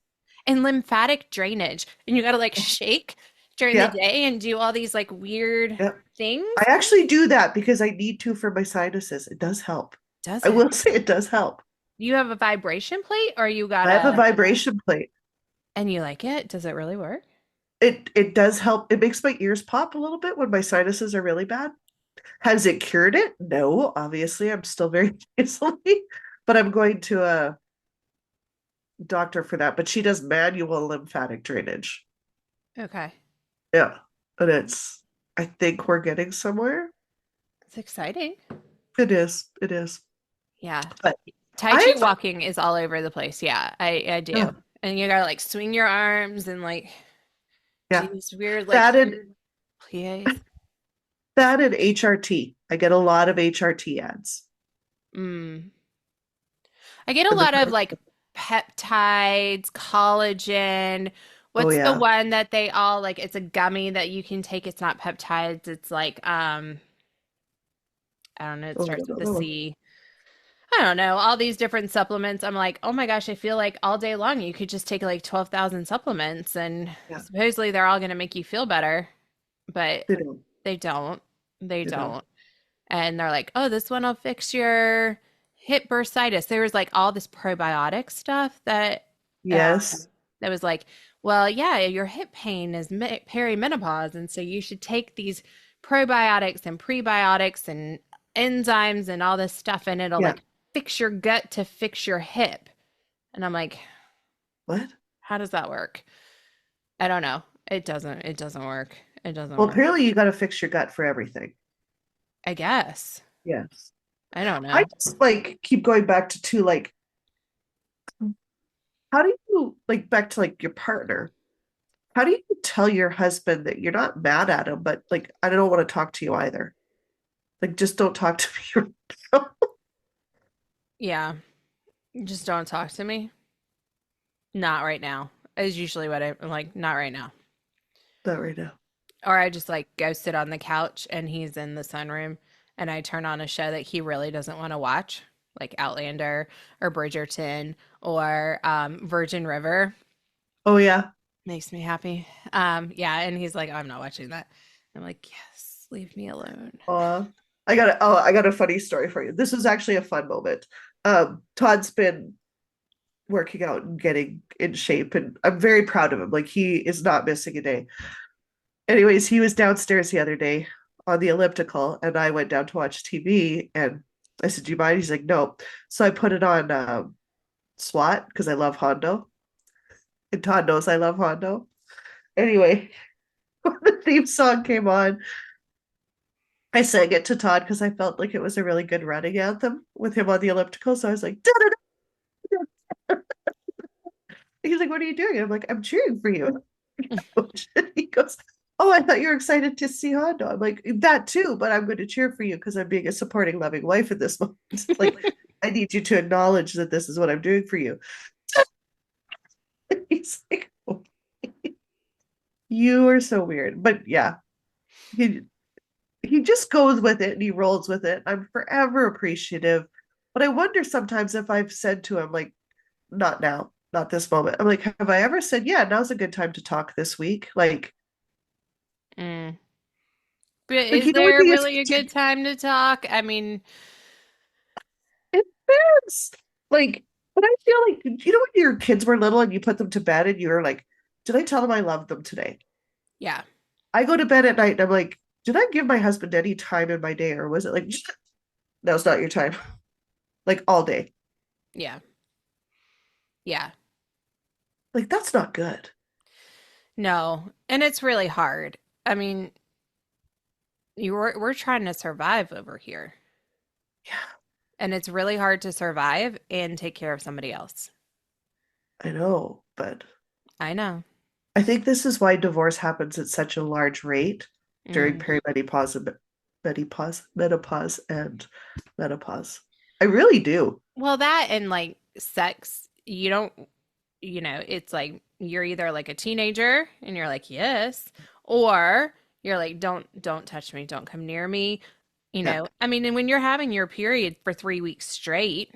S2: And lymphatic drainage. And you got to like shake during the
S1: Yeah.
S2: day and do all these like weird
S1: Yeah. I
S2: things.
S1: actually do that because I need to for my sinuses. It does help.
S2: Does
S1: I
S2: it?
S1: will say it does help.
S2: You have a vibration plate or you got
S1: I have a
S2: a,
S1: vibration plate.
S2: and you like it? Does it really work?
S1: It does help. It makes my ears pop a little bit when my sinuses are really bad. Has it cured it? No, obviously. I'm still very nasally, but I'm going to a doctor for that. But she does manual lymphatic drainage.
S2: Okay.
S1: Yeah. But I think we're getting somewhere.
S2: It's exciting.
S1: It is. It is.
S2: Yeah.
S1: But
S2: Tai Chi
S1: I've,
S2: walking is all over the place. Yeah, I do.
S1: yeah,
S2: And you gotta like swing your arms and like do
S1: yeah.
S2: these weird like
S1: That and
S2: plies.
S1: that and HRT. I get a lot of HRT ads.
S2: Mm. I get a
S1: And
S2: lot of like peptides, collagen.
S1: oh
S2: What's the
S1: yeah.
S2: one that they all like? It's a gummy that you can take. It's not peptides. It's like I don't know. It
S1: Oh, I
S2: starts with
S1: don't
S2: a
S1: know.
S2: C. I don't know, all these different supplements. I'm like, oh my gosh, I feel like all day long you could just take like 12,000 supplements and
S1: Yeah,
S2: supposedly they're all going to make you feel better, but
S1: they don't.
S2: they don't. They
S1: They don't.
S2: don't. And they're like, oh, this one will fix your hip bursitis. There was like all this probiotic stuff
S1: Yes.
S2: that was like, well, yeah, your hip pain is perimenopause. And so you should take these probiotics and prebiotics and enzymes and all this stuff, and it'll
S1: Yeah.
S2: like fix your gut to fix your hip. And I'm like,
S1: What?
S2: how does that work? I don't know. It doesn't work. It doesn't
S1: Well,
S2: work.
S1: apparently you got to fix your gut for everything.
S2: I guess.
S1: Yes.
S2: I don't
S1: I
S2: know.
S1: just like keep going back to like how do you like back to like your partner? How do you tell your husband that you're not mad at him, but like I don't want to talk to you either? Like just don't talk to me right now.
S2: Yeah. Just don't talk to me. Not right now. Is usually what I'm like, not right now.
S1: Not right now.
S2: Or I just like go sit on the couch and he's in the sunroom and I turn on a show that he really doesn't want to watch, like Outlander or Bridgerton or Virgin River.
S1: Oh yeah.
S2: Makes me happy. Yeah, and he's like, I'm not watching that. I'm like, yes, leave me alone.
S1: Uh, I got a funny story for you. This was actually a fun moment. Todd's been working out and getting in shape, and I'm very proud of him. Like he is not missing a day. Anyways, he was downstairs the other day on the elliptical, and I went down to watch TV. And I said, "Do you mind?" He's like, "No." So I put it on SWAT because I love Hondo, and Todd knows I love Hondo. Anyway, when the theme song came on, I sang it to Todd because I felt like it was a really good running anthem with him on the elliptical. So I was like, da-da-da. He's like, "What are you doing?" And I'm like, "I'm cheering for you." He goes, "Oh, I thought you were excited to see Hondo." I'm like, "That too, but I'm going to cheer for you because I'm being a supporting, loving wife at this moment. Like, I need you to acknowledge that this is what I'm doing for you." He's like, "Oh, you are so weird." But yeah, he he just goes with it and he rolls with it. I'm forever appreciative. But I wonder sometimes if I've said to him, like, not now, not this moment. I'm like, have I ever said, yeah, now's a good time to talk this week?
S2: Mm. But
S1: Like
S2: is
S1: you know when
S2: there
S1: you
S2: really a good time to talk? I mean,
S1: it is like, but I feel like you know when your kids were little and you put them to bed and you were like, did I tell them I loved them today?
S2: yeah.
S1: I go to bed at night and I'm like, did I give my husband any time in my day, or was it like, that was not your time, like all day?
S2: Yeah. Yeah.
S1: Like, that's not good.
S2: No. And it's really hard. I mean, we're trying to survive over here.
S1: Yeah,
S2: And it's really hard to survive and take care of somebody else.
S1: I know, but
S2: I know.
S1: I think this is why divorce happens at such a large rate during
S2: Hmm.
S1: perimenopause and menopause and menopause. I really do.
S2: Well, that and like sex, you don't, it's like you're either like a teenager and you're like, yes, or you're like, don't touch me, don't come near me.
S1: Yeah,
S2: I mean, and when you're having your period for 3 weeks straight,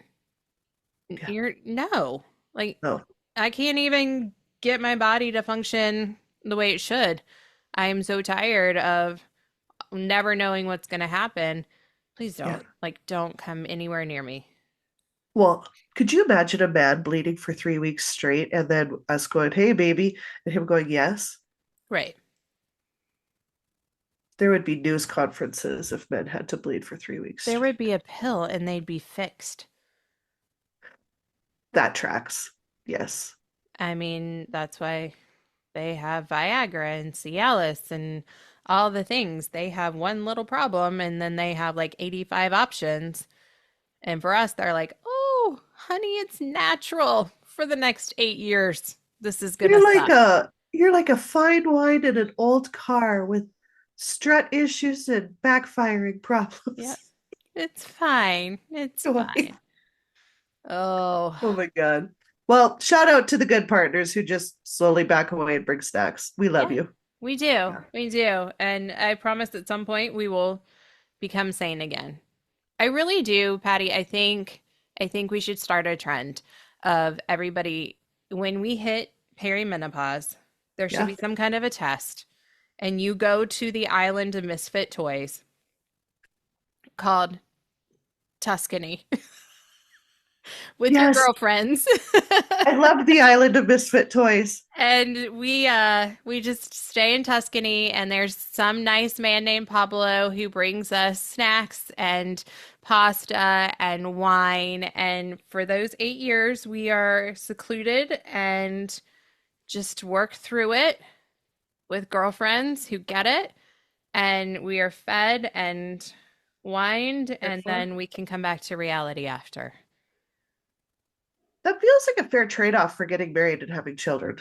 S1: yeah,
S2: you're no, like,
S1: no.
S2: I can't even get my body to function the way it should. I am so tired of never knowing what's going to happen. Please
S1: Yeah.
S2: don't come anywhere near me.
S1: Well, could you imagine a man bleeding for 3 weeks straight and then us going, hey, baby, and him going, yes?
S2: Right.
S1: There would be news conferences if men had to bleed for 3 weeks
S2: There
S1: straight.
S2: would be a pill and they'd be fixed.
S1: That tracks. Yes.
S2: I mean, that's why they have Viagra and Cialis and all the things. They have one little problem and then they have like 85 options. And for us, they're like, oh, honey, it's natural for the next 8 years. This is gonna suck.
S1: You're like a fine wine in an old car with strut issues and backfiring
S2: Yep.
S1: problems.
S2: It's fine. It's fine. Oh,
S1: Oh my God. Well, shout out to the good partners who just slowly back away and bring snacks. We love
S2: yeah,
S1: you.
S2: we do.
S1: Yeah.
S2: We do. And I promise at some point we will become sane again. I really do, Patty. I think we should start a trend of everybody when we hit perimenopause, there should
S1: Yeah.
S2: be some kind of a test, and you go to the island of misfit toys called Tuscany with your
S1: Yes.
S2: girlfriends.
S1: I love the island of misfit toys.
S2: And we just stay in Tuscany and there's some nice man named Pablo who brings us snacks and pasta and wine, and for those 8 years we are secluded and just work through it with girlfriends who get it, and we are fed and wined,
S1: Cared
S2: and
S1: for.
S2: then we can come back to reality after.
S1: That feels like a fair trade-off for getting married and having children,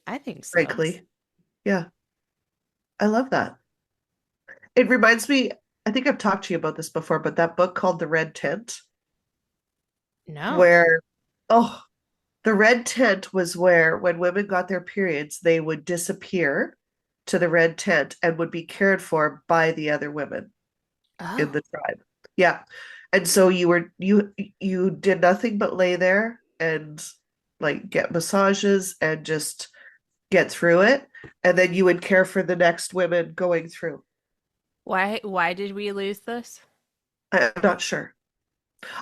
S2: I think so.
S1: frankly. Yeah, I love that. It reminds me, I think I've talked to you about this before, but that book called The Red Tent,
S2: No.
S1: where, oh, the red tent was where when women got their periods, they would disappear to the red tent and would be cared for by the other women in
S2: Oh.
S1: the tribe. Yeah. And so you did nothing but lay there and like get massages and just get through it. And then you would care for the next women going through.
S2: Why did we lose this?
S1: I'm not sure.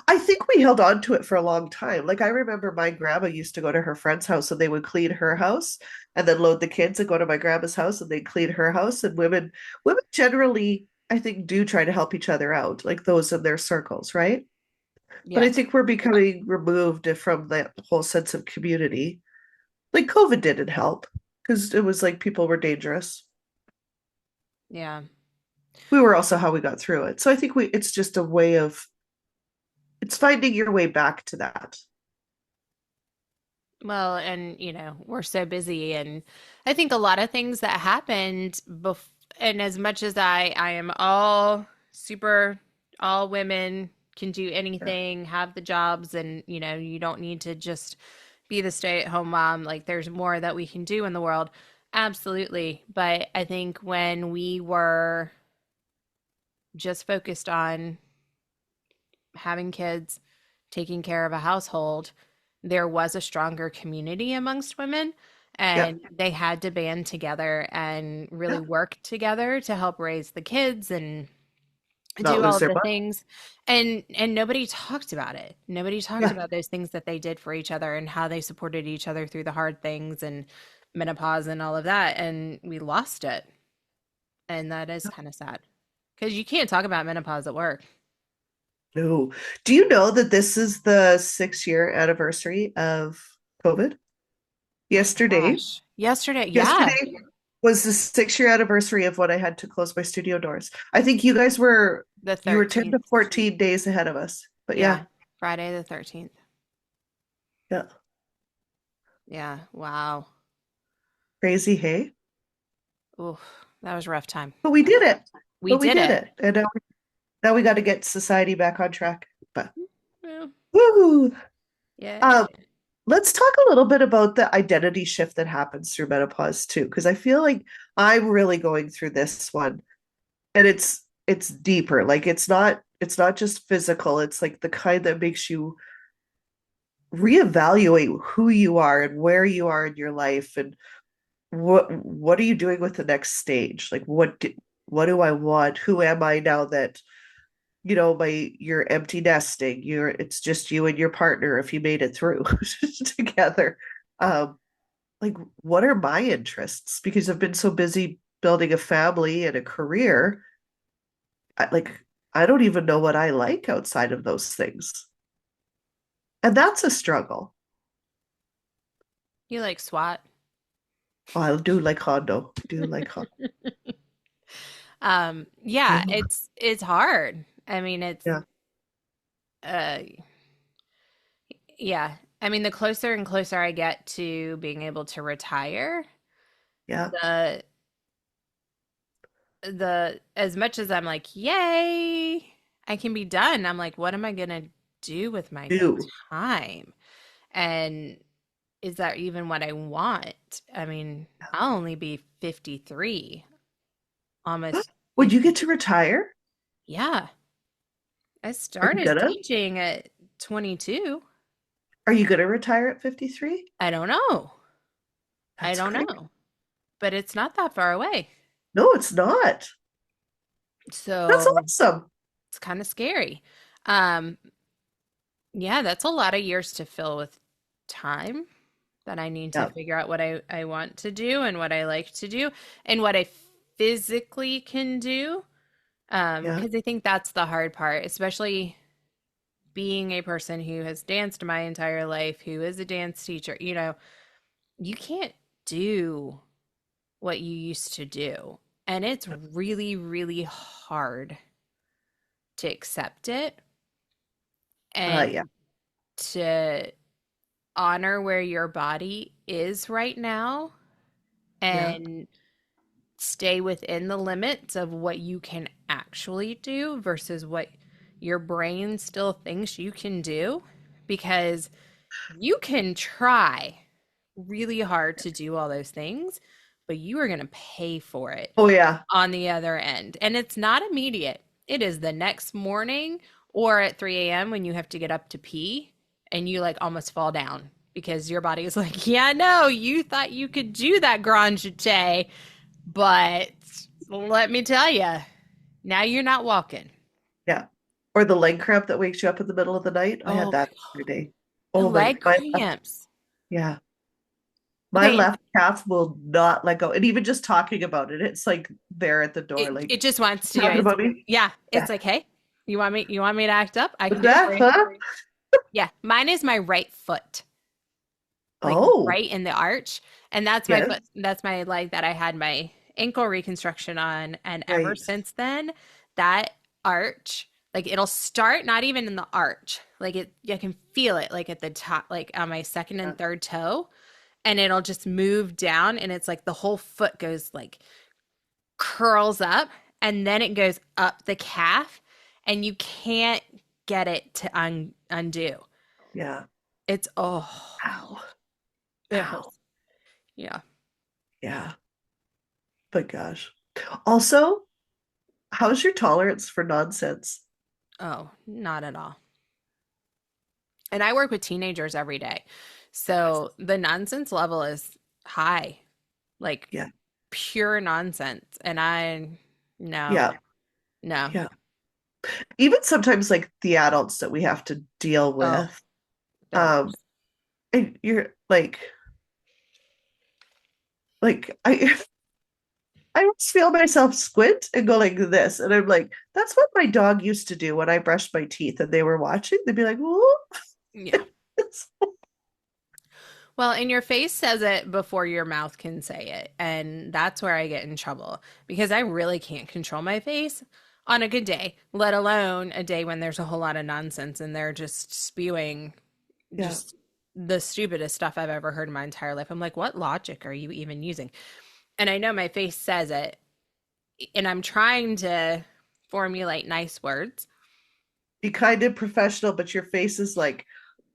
S1: I think we held on to it for a long time. Like I remember my grandma used to go to her friend's house and they would clean her house and then load the kids and go to my grandma's house and they'd clean her house. And women generally, I think, do try to help each other out, like those in their circles, right? But
S2: Yeah.
S1: I think we're becoming removed from that whole sense of community. Like COVID didn't help because it was like people were dangerous.
S2: Yeah.
S1: We were also how we got through it. So I think it's just a way of it's finding your way back to that.
S2: Well, and we're so busy, and I think a lot of things that happened and as much as I am all super, all women can do
S1: Yeah.
S2: anything, have the jobs, and you don't need to just be the stay-at-home mom. Like there's more that we can do in the world. Absolutely. But I think when we were just focused on having kids, taking care of a household, there was a stronger community amongst women,
S1: Yeah.
S2: and they had to band together and really
S1: Yeah.
S2: work together to help raise the kids and
S1: Not
S2: do all
S1: lose
S2: of
S1: their
S2: the
S1: mind.
S2: things. And nobody talked about it. Nobody talked
S1: Yeah.
S2: about those things that they did for each other and how they supported each other through the hard things and menopause and all of that, and we lost it. And that is kind of sad because you can't talk about menopause at work.
S1: No. Do you know that this is the 6 year anniversary of COVID?
S2: Oh my
S1: Yesterday,
S2: gosh. Yesterday, yeah,
S1: yesterday was the 6 year anniversary of when I had to close my studio doors. I think
S2: the
S1: you were 10 to
S2: 13th.
S1: 14 days ahead of us. But yeah,
S2: Yeah, Friday the 13th.
S1: yeah.
S2: Yeah, wow.
S1: Crazy, hey?
S2: Oof, that was a rough time.
S1: But we did it.
S2: We
S1: But we
S2: did
S1: did
S2: it.
S1: it. And now we got to get society back on track. But
S2: Yeah.
S1: woohoo.
S2: Yeah.
S1: Um, let's talk a little bit about the identity shift that happens through menopause too, because I feel like I'm really going through this one, and it's deeper. Like it's not just physical. It's like the kind that makes you reevaluate who you are and where you are in your life, and what are you doing with the next stage? Like what do I want? Who am I now that you're empty nesting, it's just you and your partner if you made it through together. Um, like what are my interests? Because I've been so busy building a family and a career, like I don't even know what I like outside of those things. And that's a struggle.
S2: You like SWAT?
S1: Oh, I do like Hondo. I do like Hondo.
S2: Yeah,
S1: Oh,
S2: it's hard. I mean,
S1: yeah,
S2: uh yeah. I mean, the closer and closer I get to being able to retire,
S1: yeah,
S2: the as much as I'm like, yay, I can be done. I'm like, what am I gonna do with my
S1: do.
S2: time? And is that even what I want? I mean, I'll only be 53, almost
S1: Would you
S2: 50.
S1: get to retire?
S2: Yeah, I
S1: Are you
S2: started
S1: gonna?
S2: teaching at 22.
S1: Are you gonna retire at 53?
S2: I don't know. I
S1: That's
S2: don't
S1: great.
S2: know, but it's not that far away.
S1: No, it's not. That's
S2: So
S1: awesome.
S2: it's kind of scary. Um, yeah, that's a lot of years to fill with time that I need to
S1: Yeah,
S2: figure out what I want to do and what I like to do and what I physically can do.
S1: yeah.
S2: Because I think that's the hard part, especially being a person who has danced my entire life, who is a dance teacher. You can't do what you used to do. And it's really, really hard to accept it
S1: Yeah,
S2: and to honor where your body is right now
S1: yeah.
S2: and stay within the limits of what you can actually do versus what your brain still thinks you can do. Because you can try really hard to do all those things, but you are going to pay for it
S1: Oh yeah.
S2: on the other end. And it's not immediate. It is the next morning or at 3 a.m. when you have to get up to pee and you like almost fall down because your body is like, yeah, no, you thought you could do that grand jeté, but let me tell you, now you're not walking.
S1: Yeah. Or the leg cramp that wakes you up in the middle of the night. I had
S2: Oh,
S1: that the other day.
S2: the
S1: Oh
S2: leg
S1: my left,
S2: cramps.
S1: yeah. My
S2: Okay,
S1: left calf will not let go. And even just talking about it, it's like there at the door, like
S2: it just wants to.
S1: talking about me.
S2: Yeah,
S1: Yeah.
S2: it's like, hey, you want me to act up? I can
S1: What's
S2: do it for
S1: that,
S2: you.
S1: huh?
S2: Yeah, mine is my right foot, like
S1: Oh,
S2: right in the arch, and that's my
S1: yes.
S2: foot. That's my leg that I had my ankle reconstruction on, and ever
S1: Right.
S2: since then, that arch, like it'll start not even in the arch, like it, you can feel it, like at the top, like on my second
S1: Yeah.
S2: and third toe, and it'll just move down, and it's like the whole foot goes like curls up and then it goes up the calf and you can't get it to undo.
S1: Yeah.
S2: It's
S1: Ow.
S2: it
S1: Ow.
S2: hurts. Yeah.
S1: Yeah. But gosh. Also, how's your tolerance for nonsense?
S2: Oh, not at all. And I work with teenagers every day. So the nonsense level is high, like
S1: Yeah.
S2: pure nonsense. And no,
S1: Yeah.
S2: no.
S1: Yeah. Even sometimes like the adults that we have to deal
S2: Oh,
S1: with,
S2: they're
S1: um,
S2: worse.
S1: and you're like I I always feel myself squint and go like this. And I'm like, that's what my dog used to do when I brushed my teeth and they were watching. They'd be like, whoa.
S2: Yeah. Well, and your face says it before your mouth can say it. And that's where I get in trouble because I really can't control my face on a good day, let alone a day when there's a whole lot of nonsense and they're just spewing
S1: Yeah.
S2: just the stupidest stuff I've ever heard in my entire life. I'm like, what logic are you even using? And I know my face says it, and I'm trying to formulate nice words.
S1: Be kind and professional, but your face is like,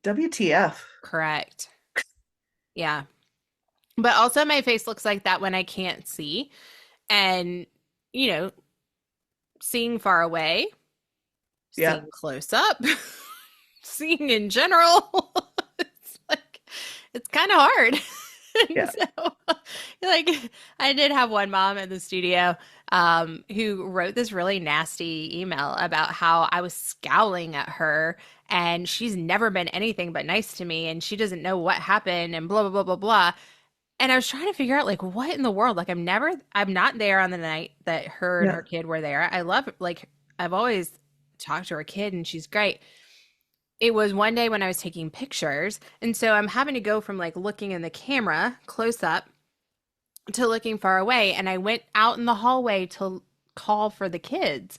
S1: WTF.
S2: Correct. Yeah. But also, my face looks like that when I can't see. And, you know, seeing far away,
S1: Yeah.
S2: seeing close up, seeing in general, it's like, it's kind of hard. And
S1: Yeah.
S2: so, like, I did have one mom in the studio who wrote this really nasty email about how I was scowling at her and she's never been anything but nice to me and she doesn't know what happened and blah, blah, blah, blah, blah. And I was trying to figure out, like, what in the world? Like, I'm not there on the night that her and
S1: Yeah.
S2: her kid were there. I love, like, I've always talked to her kid and she's great. It was one day when I was taking pictures. And so I'm having to go from like looking in the camera close up to looking far away. And I went out in the hallway to call for the kids.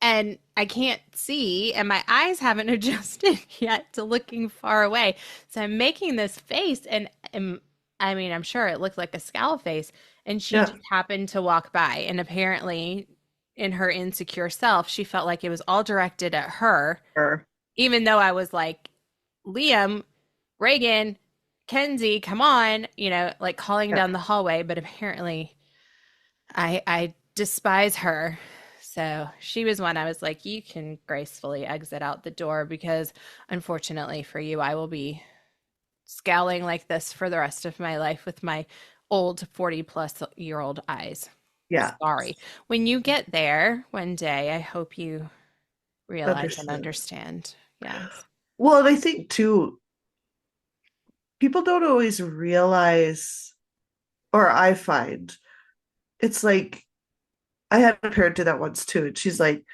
S2: And I can't see, and my eyes haven't adjusted yet to looking far away. So I'm making this face, and I mean, I'm sure it looked like a scowl face. And she
S1: Yeah.
S2: just happened to walk by. And apparently, in her insecure self, she felt like it was all directed at her,
S1: Or,
S2: even though I was like, Liam, Reagan, Kenzie, come on, like calling
S1: yeah.
S2: down the hallway. But apparently, I despise her. So she was one I was like, you can gracefully exit out the door because unfortunately for you, I will be scowling like this for the rest of my life with my old 40-plus-year-old eyes.
S1: Yeah.
S2: Sorry. When you get there one day, I hope you realize and
S1: Understand.
S2: understand. Yes.
S1: Well, and I think too, people don't always realize, or I find, it's like I had a parent do that once too. And she's like,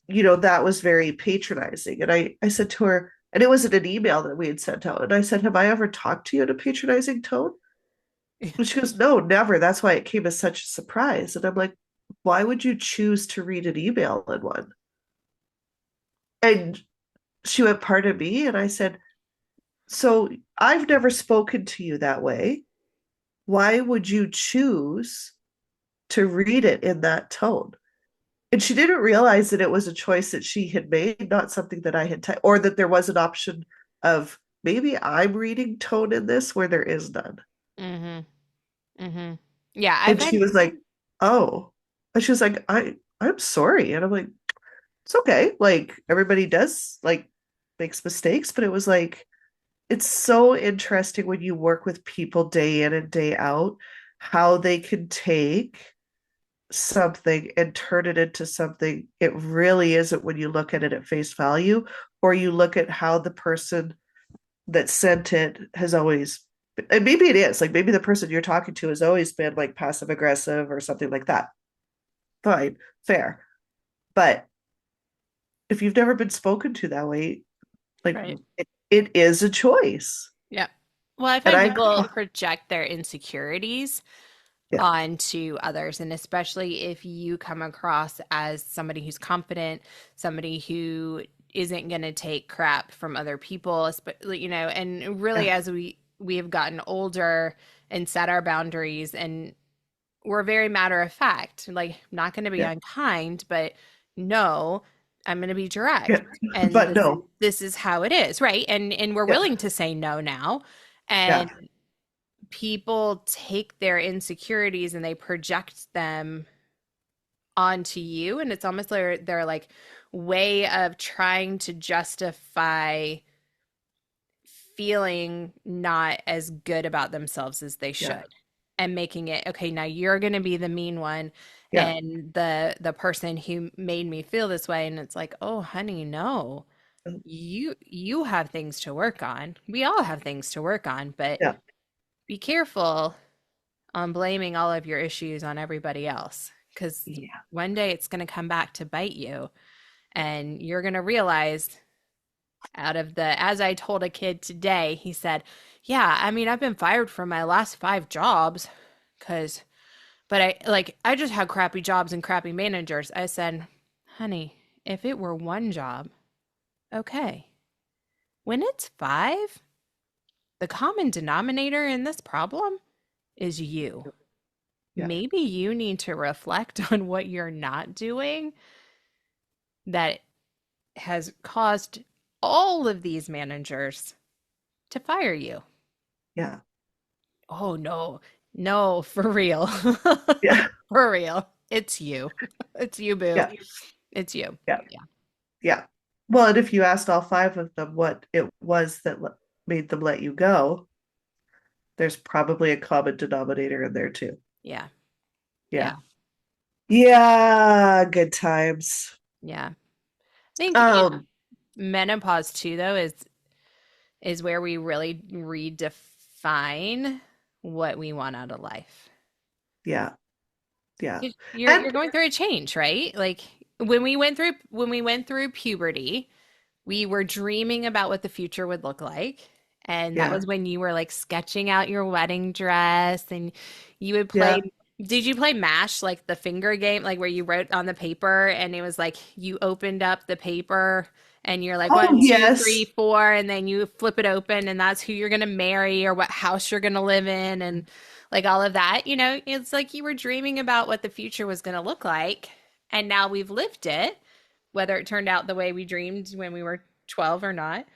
S1: that was very patronizing. And I said to her, and it wasn't an email that we had sent out. And I said, have I ever talked to you in a patronizing tone? And she goes, no, never. That's why it came as such a surprise. And I'm like, why would you choose to read an email in one? And she went, pardon me. And I said, so I've never spoken to you that way. Why would you choose to read it in that tone? And she didn't realize that it was a choice that she had made, not something that I had typed, or that there was an option of maybe I'm reading tone in this where there is none.
S2: Mm-hmm. Mm-hmm. Yeah, I
S1: And she
S2: find
S1: was like, oh. And she was like, I'm sorry. And I'm like, it's okay. Like everybody does like makes mistakes, but it was like it's so interesting when you work with people day in and day out, how they can take something and turn it into something it really isn't when you look at it at face value, or you look at how the person that sent it has always, and maybe it is like maybe the person you're talking to has always been like passive aggressive or something like that. Fine, fair. But if you've never been spoken to that way, like
S2: right.
S1: it is a choice.
S2: Yeah. Well, I
S1: And
S2: find
S1: I,
S2: people project their insecurities
S1: yeah,
S2: onto others. And especially if you come across as somebody who's confident, somebody who isn't going to take crap from other people, and really
S1: yeah,
S2: as we have gotten older and set our boundaries and we're very matter of fact, like not going to be
S1: yeah,
S2: unkind, but no, I'm going to be direct.
S1: yeah.
S2: And
S1: But
S2: this
S1: no,
S2: this is how it is, right? And we're
S1: yeah,
S2: willing to say no now.
S1: yeah,
S2: And people take their insecurities and they project them onto you, and it's almost like their like way of trying to justify feeling not as good about themselves as they
S1: yeah,
S2: should, and making it okay, now you're going to be the mean one
S1: yeah.
S2: and the person who made me feel this way. And it's like, oh honey, no, you have things to work on. We all have things to work on, but
S1: Yeah.
S2: be careful on blaming all of your issues on everybody else. Because
S1: Yeah.
S2: one day it's going to come back to bite you. And you're going to realize out of the, as I told a kid today, he said, yeah, I mean, I've been fired from my last 5 jobs because, but I just had crappy jobs and crappy managers. I said, honey, if it were one job, okay. When it's 5, the common denominator in this problem is you.
S1: Yeah.
S2: Maybe you need to reflect on what you're not doing that has caused all of these managers to fire you.
S1: Yeah.
S2: Oh, no, no, for real.
S1: Yeah.
S2: For real. It's you. It's you, boo.
S1: Yeah.
S2: It's you.
S1: Yeah.
S2: Yeah.
S1: Yeah. Well, and if you asked all 5 of them what it was that made them let you go, there's probably a common denominator in there too.
S2: Yeah. Yeah.
S1: Yeah. Yeah. Good times.
S2: Yeah. I think,
S1: Um,
S2: menopause too, though, is where we really redefine what we want out of life.
S1: yeah. Yeah.
S2: You're
S1: And
S2: going through a change, right? Like when we went through puberty, we were dreaming about what the future would look like. And that
S1: yeah.
S2: was when you were like sketching out your wedding dress and you would
S1: Yeah.
S2: play. Did you play MASH, like the finger game, like where you wrote on the paper and it was like you opened up the paper and you're like
S1: Oh,
S2: one, two, three,
S1: yes.
S2: four, and then you flip it open and that's who you're gonna marry or what house you're gonna live in and like all of that. It's like you were dreaming about what the future was gonna look like, and now we've lived it, whether it turned out the way we dreamed when we were 12 or not.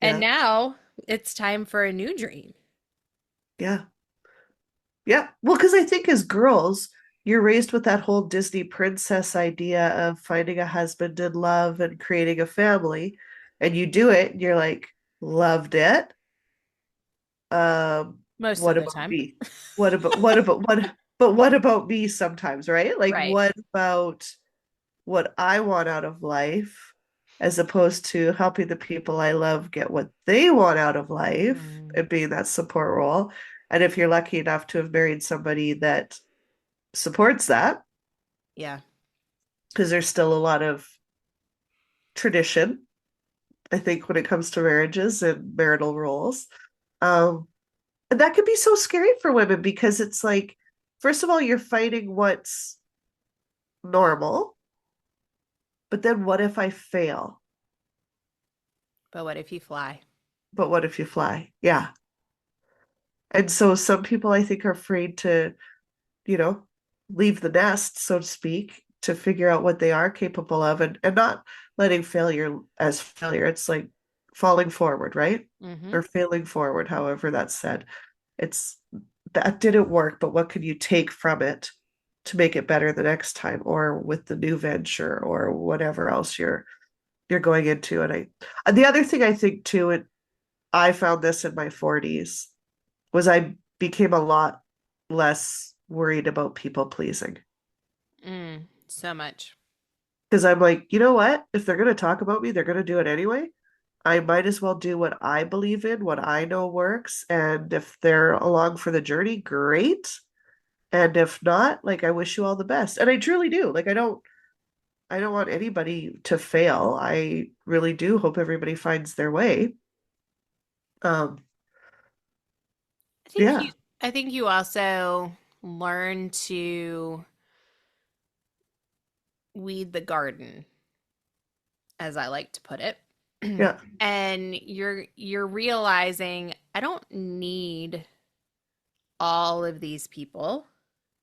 S2: And
S1: Yeah.
S2: now it's time for a new dream.
S1: Yeah. Yeah. Well, because I think as girls, you're raised with that whole Disney princess idea of finding a husband and love and creating a family. And you do it, and you're like, loved it.
S2: Most
S1: What
S2: of the
S1: about
S2: time.
S1: me? What about me sometimes, right? Like,
S2: Right.
S1: what about what I want out of life, as opposed to helping the people I love get what they want out of life
S2: Mm,
S1: and being that support role. And if you're lucky enough to have married somebody that supports that,
S2: yeah.
S1: because there's still a lot of tradition, I think, when it comes to marriages and marital roles. Um, and that can be so scary for women because it's like, first of all, you're fighting what's normal, but then what if I fail?
S2: But what if you fly?
S1: But what if you fly? Yeah. And so some people I think are afraid to, you know, leave the nest, so to speak, to figure out what they are capable of and not letting failure as failure. It's like falling forward, right?
S2: Mm-hmm.
S1: Or failing forward, however that's said. It's that didn't work, but what can you take from it to make it better the next time or with the new venture or whatever else you're going into. And the other thing I think too, and I found this in my 40s, was I became a lot less worried about people pleasing.
S2: So much.
S1: Because I'm like, you know what? If they're going to talk about me, they're going to do it anyway. I might as well do what I believe in, what I know works. And if they're along for the journey, great. And if not, like I wish you all the best. And I truly do. Like I don't want anybody to fail. I really do hope everybody finds their way. Um,
S2: I think
S1: yeah.
S2: you I think you also learn to weed the garden, as I like to put it.
S1: Yeah.
S2: And you're realizing I don't need all of these people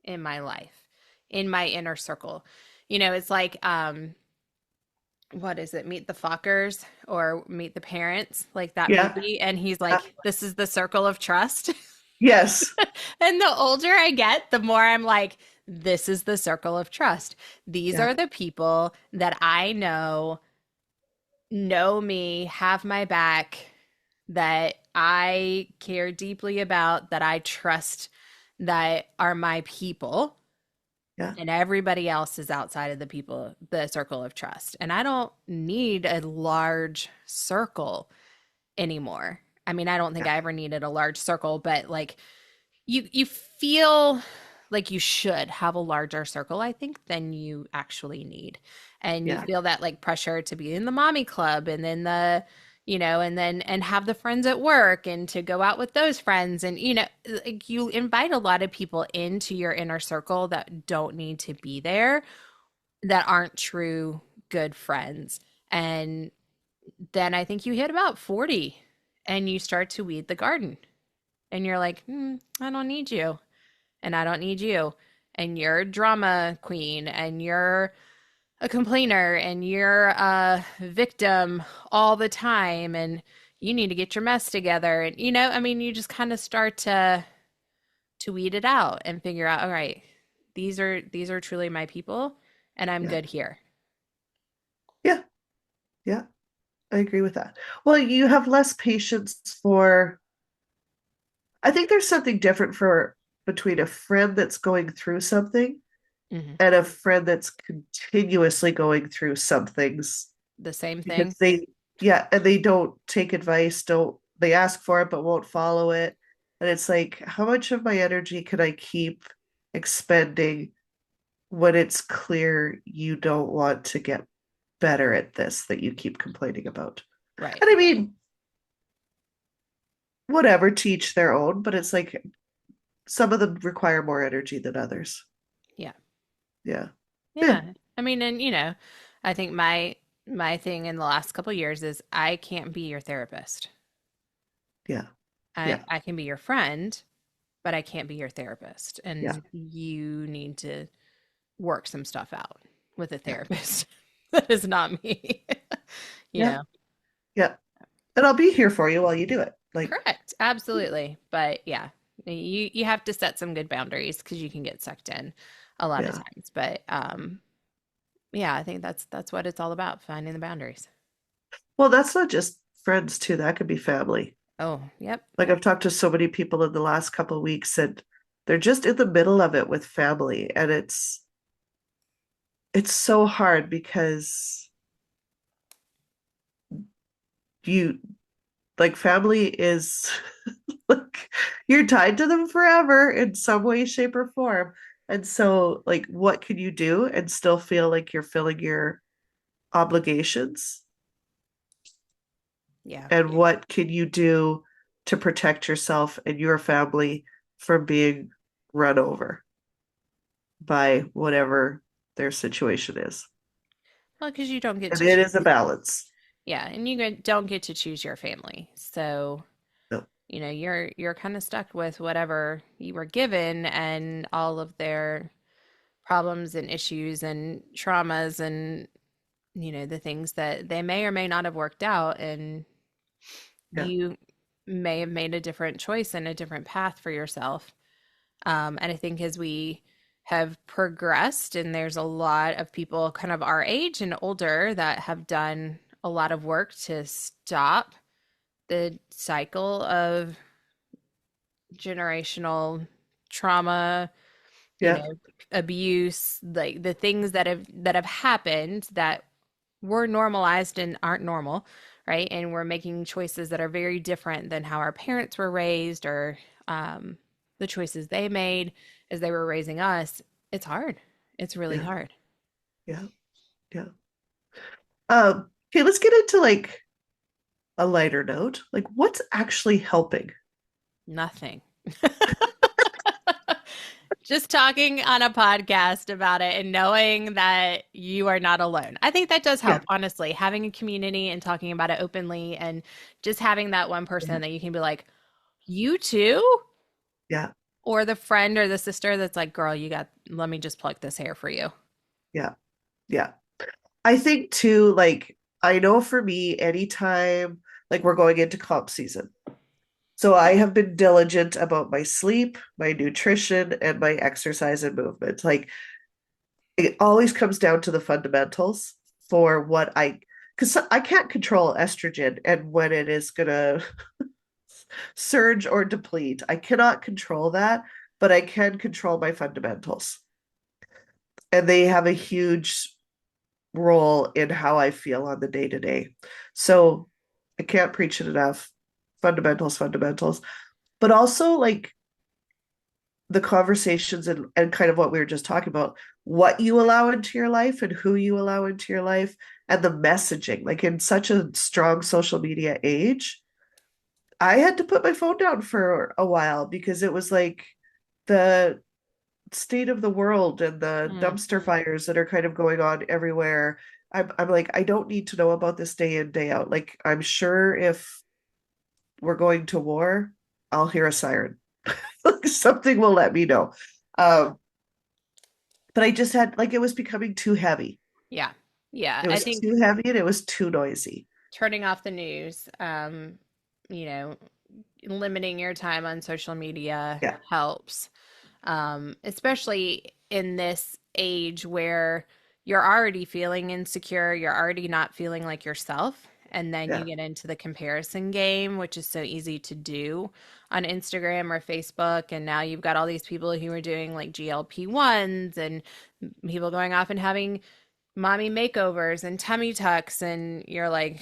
S2: in my life, in my inner circle. It's like what is it? Meet the Fockers or Meet the Parents, like that
S1: Yeah.
S2: movie. And he's
S1: Uh,
S2: like, this is the circle of trust.
S1: yes.
S2: And the older I get, the more I'm like, this is the circle of trust. These
S1: Yeah.
S2: are the people that I know me, have my back, that I care deeply about, that I trust, that are my people.
S1: Yeah.
S2: And everybody else is outside of the circle of trust. And I don't need a large circle anymore. I mean, I don't think
S1: Yeah.
S2: I ever needed a large circle, but like, you feel like you should have a larger circle, I think, than you actually need. And you
S1: Yeah.
S2: feel that like pressure to be in the mommy club and then the, and then and have the friends at work and to go out with those friends. And, like you invite a lot of people into your inner circle that don't need to be there, that aren't true good friends. And then I think you hit about 40 and you start to weed the garden and you're like, I don't need you, and I don't need you, and you're a drama queen, and you're a complainer, and you're a victim all the time, and you need to get your mess together. And I mean, you just kind of start to weed it out and figure out, all right, these are truly my people, and I'm
S1: Yeah.
S2: good here.
S1: Yeah. Yeah. I agree with that. Well, you have less patience for, I think there's something different for between a friend that's going through something
S2: Hmm.
S1: and a friend that's continuously going through some things
S2: The same thing.
S1: because yeah, and they don't take advice, they ask for it but won't follow it. And it's like, how much of my energy can I keep expending when it's clear you don't want to get better at this that you keep complaining about?
S2: Right.
S1: And I mean, whatever, teach their own, but it's like some of them require more energy than others.
S2: Yeah.
S1: Yeah. Yeah.
S2: Yeah. I mean, and I think my thing in the last couple of years is I can't be your therapist.
S1: Yeah.
S2: I
S1: Yeah.
S2: I can be your friend, but I can't be your therapist.
S1: Yeah.
S2: And you need to work some stuff out with a
S1: Yeah.
S2: therapist. That is not me. you
S1: Yeah.
S2: know.
S1: Yeah. And I'll be here for you while you do it. Like,
S2: Correct. Absolutely. But yeah, you have to set some good boundaries because you can get sucked in a lot of
S1: yeah.
S2: times. But yeah, I think that's what it's all about, finding the boundaries.
S1: Well, that's not just friends too. That could be family.
S2: Oh, yep.
S1: Like I've talked to so many people in the last couple of weeks and they're just in the middle of it with family. And it's so hard because you like family is like you're tied to them forever in some way, shape, or form. And so, like, what can you do and still feel like you're filling your obligations?
S2: Yeah.
S1: And what can you do to protect yourself and your family from being run over by whatever their situation is?
S2: Well, because you don't get
S1: And
S2: to
S1: it
S2: choose.
S1: is a balance.
S2: Yeah, and don't get to choose your family. So,
S1: No.
S2: you're kind of stuck with whatever you were given and all of their problems and issues and traumas and the things that they may or may not have worked out, and
S1: Yeah.
S2: you may have made a different choice and a different path for yourself. And I think as we have progressed, and there's a lot of people kind of our age and older that have done a lot of work to stop the cycle of generational trauma,
S1: Yeah.
S2: abuse, like the things that have happened that were normalized and aren't normal, right? And we're making choices that are very different than how our parents were raised or the choices they made as they were raising us. It's hard. It's really
S1: Yeah.
S2: hard.
S1: Yeah. Yeah. Okay, let's get into like a lighter note. Like, what's actually helping?
S2: Nothing. Just talking on a podcast about it and knowing that you are not alone. I think that does
S1: Yeah.
S2: help, honestly. Having a community and talking about it openly and just having that one
S1: Yeah.
S2: person that you can be like, you too?
S1: Yeah.
S2: Or the friend or the sister that's like, girl, let me just pluck this hair for you.
S1: Yeah. Yeah. I think too, like, I know for me, anytime like we're going into comp season. So I have been diligent about my sleep, my nutrition, and my exercise and movement. Like it always comes down to the fundamentals for what because I can't control estrogen and when it is gonna surge or deplete. I cannot control that, but I can control my fundamentals. And they have a huge role in how I feel on the day to day. So I can't preach it enough. Fundamentals, fundamentals. But also like the conversations and kind of what we were just talking about, what you allow into your life and who you allow into your life, and the messaging. Like in such a strong social media age, I had to put my phone down for a while because it was like the state of the world and the dumpster
S2: Mhm.
S1: fires that are kind of going on everywhere. I'm like, I don't need to know about this day in, day out. Like, I'm sure if we're going to war, I'll hear a siren. Something will let me know. Um, but I just had like it was becoming too heavy.
S2: Yeah. Yeah.
S1: It
S2: I
S1: was
S2: think
S1: too heavy and it was too noisy.
S2: turning off the news, you know, limiting your time on social media
S1: Yeah,
S2: helps, especially in this age where you're already feeling insecure, you're already not feeling like yourself. And then you
S1: yeah,
S2: get into the comparison game, which is so easy to do on Instagram or Facebook. And now you've got all these people who are doing like GLP-1s and people going off and having mommy makeovers and tummy tucks. And you're like,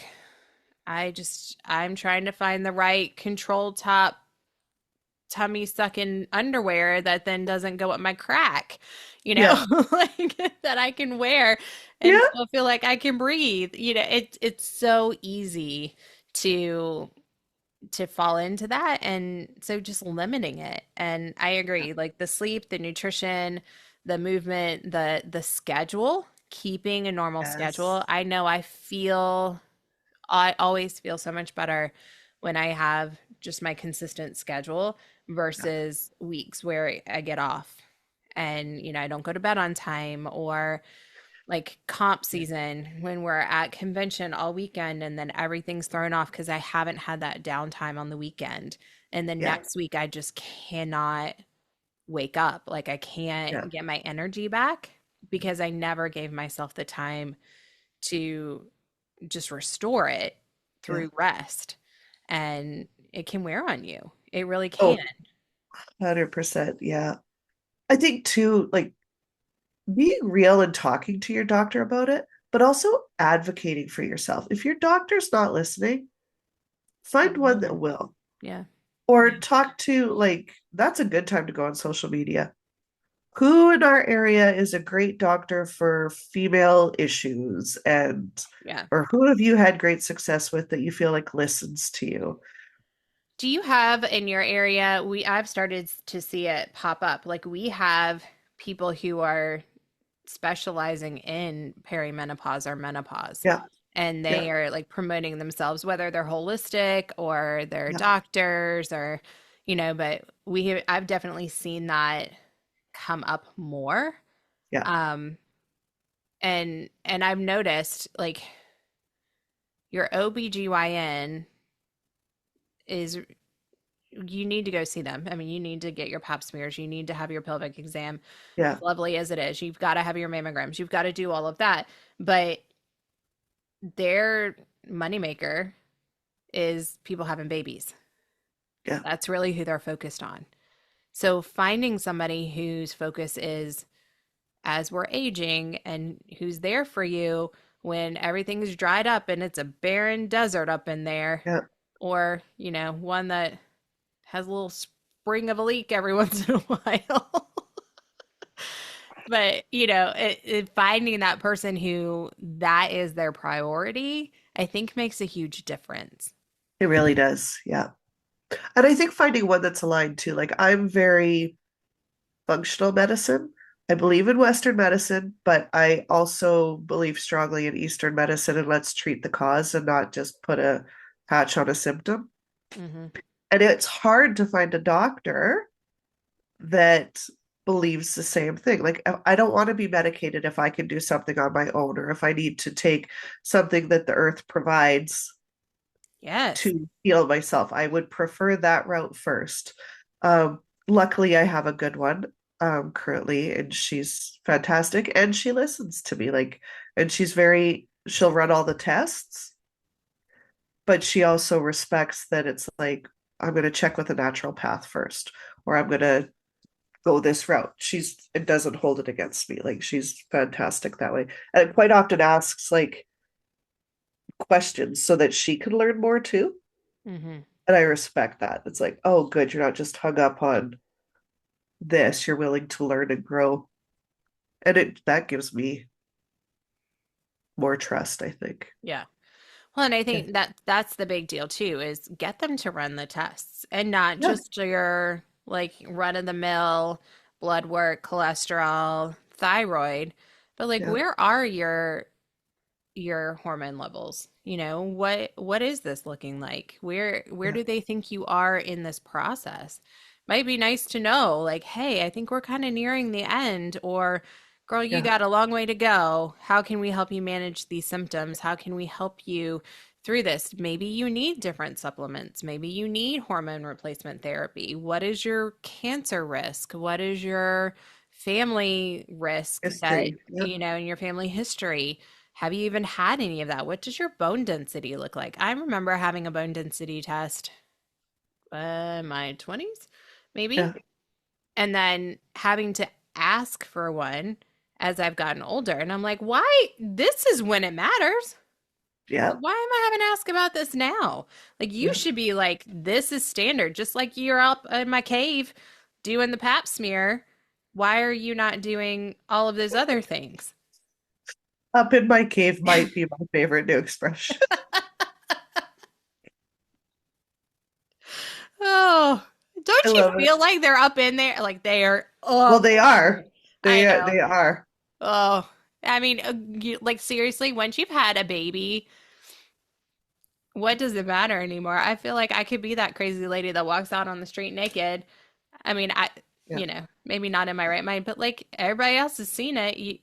S2: I'm trying to find the right control top tummy sucking underwear that then doesn't go up my crack,
S1: yeah,
S2: like that I can wear and
S1: yeah,
S2: still feel like I can breathe. It's so easy to fall into that, and so just limiting it. And I agree, like the sleep, the nutrition, the movement, the schedule, keeping a normal schedule.
S1: yes,
S2: I always feel so much better when I have just my consistent schedule
S1: yeah,
S2: versus weeks where I get off and, I don't go to bed on time, or like comp
S1: yeah,
S2: season when we're at convention all weekend and then everything's thrown off because I haven't had that downtime on the weekend. And then
S1: yeah,
S2: next week, I just cannot wake up. Like I
S1: yeah,
S2: can't get my energy back because I never gave myself the time to just restore it
S1: yeah.
S2: through rest. And it can wear on you. It really can.
S1: Oh, 100%. Yeah. I think too, like being real and talking to your doctor about it, but also advocating for yourself. If your doctor's not listening, find one that
S2: Mhm.
S1: will.
S2: Yeah.
S1: Or
S2: Yeah.
S1: talk to, like, that's a good time to go on social media. Who in our area is a great doctor for female issues and
S2: Yeah.
S1: or who have you had great success with that you feel like listens to you?
S2: Do you have in your area, I've started to see it pop up. Like we have people who are specializing in perimenopause or menopause.
S1: Yeah,
S2: And
S1: yeah,
S2: they are like promoting themselves, whether they're holistic or they're
S1: yeah,
S2: doctors or, but I've definitely seen that come up more.
S1: yeah,
S2: Um, and I've noticed like your OBGYN is you need to go see them. I mean, you need to get your pap smears, you need to have your pelvic exam.
S1: yeah,
S2: As lovely as it is, you've got to have your mammograms, you've got to do all of that. But their moneymaker is people having babies.
S1: yeah,
S2: That's really who they're focused on. So finding somebody whose focus is as we're aging and who's there for you when everything's dried up and it's a barren desert up in there,
S1: yeah.
S2: or, one that has a little spring of a leak every once in a while. But, finding that person who that is their priority, I think makes a huge difference.
S1: It really does. Yeah. And I think finding one that's aligned too. Like I'm very functional medicine. I believe in Western medicine, but I also believe strongly in Eastern medicine and let's treat the cause and not just put a patch on a symptom.
S2: Hmm.
S1: And it's hard to find a doctor that believes the same thing. Like, I don't want to be medicated if I can do something on my own or if I need to take something that the earth provides
S2: Yes.
S1: to heal myself. I would prefer that route first. Luckily, I have a good one currently, and she's fantastic, and she listens to me. Like, and she'll run all the tests, but she also respects that it's like I'm going to check with a natural path first, or I'm going to go this route. It doesn't hold it against me. Like she's fantastic that way. And quite often asks like questions so that she can learn more too.
S2: Hmm.
S1: And I respect that. It's like, oh, good, you're not just hung up on this, you're willing to learn and grow. And it that gives me more trust, I think.
S2: Yeah. Well, and I
S1: Yeah.
S2: think that that's the big deal too, is get them to run the tests and not
S1: Yeah.
S2: just your like run of the mill blood work, cholesterol, thyroid, but like
S1: Yeah.
S2: where are your hormone levels? What is this looking like? Where
S1: Yeah.
S2: do they think you are in this process? Might be nice to know, like, hey, I think we're kind of nearing the end, or girl, you
S1: Yeah.
S2: got a long way to go. How can we help you manage these symptoms? How can we help you through this? Maybe you need different supplements. Maybe you need hormone replacement therapy. What is your cancer risk? What is your family risk that,
S1: History. Yeah.
S2: in your family history? Have you even had any of that? What does your bone density look like? I remember having a bone density test in my 20s, maybe,
S1: Yeah.
S2: and then having to ask for one as I've gotten older. And I'm like, why? This is when it matters.
S1: Yeah.
S2: Why am I having to ask about this now? Like, you
S1: Yeah.
S2: should be like, this is standard, just like you're up in my cave doing the pap smear. Why are you not doing all of those other things?
S1: Up in my cave might be my favorite new expression.
S2: Oh,
S1: I
S2: don't you
S1: love it.
S2: feel like they're up in there? Like they are
S1: Well,
S2: up
S1: they
S2: in
S1: are.
S2: there. I know.
S1: They are.
S2: Oh, I mean, like seriously, once you've had a baby, what does it matter anymore? I feel like I could be that crazy lady that walks out on the street naked. I mean,
S1: Yeah.
S2: maybe not in my right mind, but like everybody else has seen it.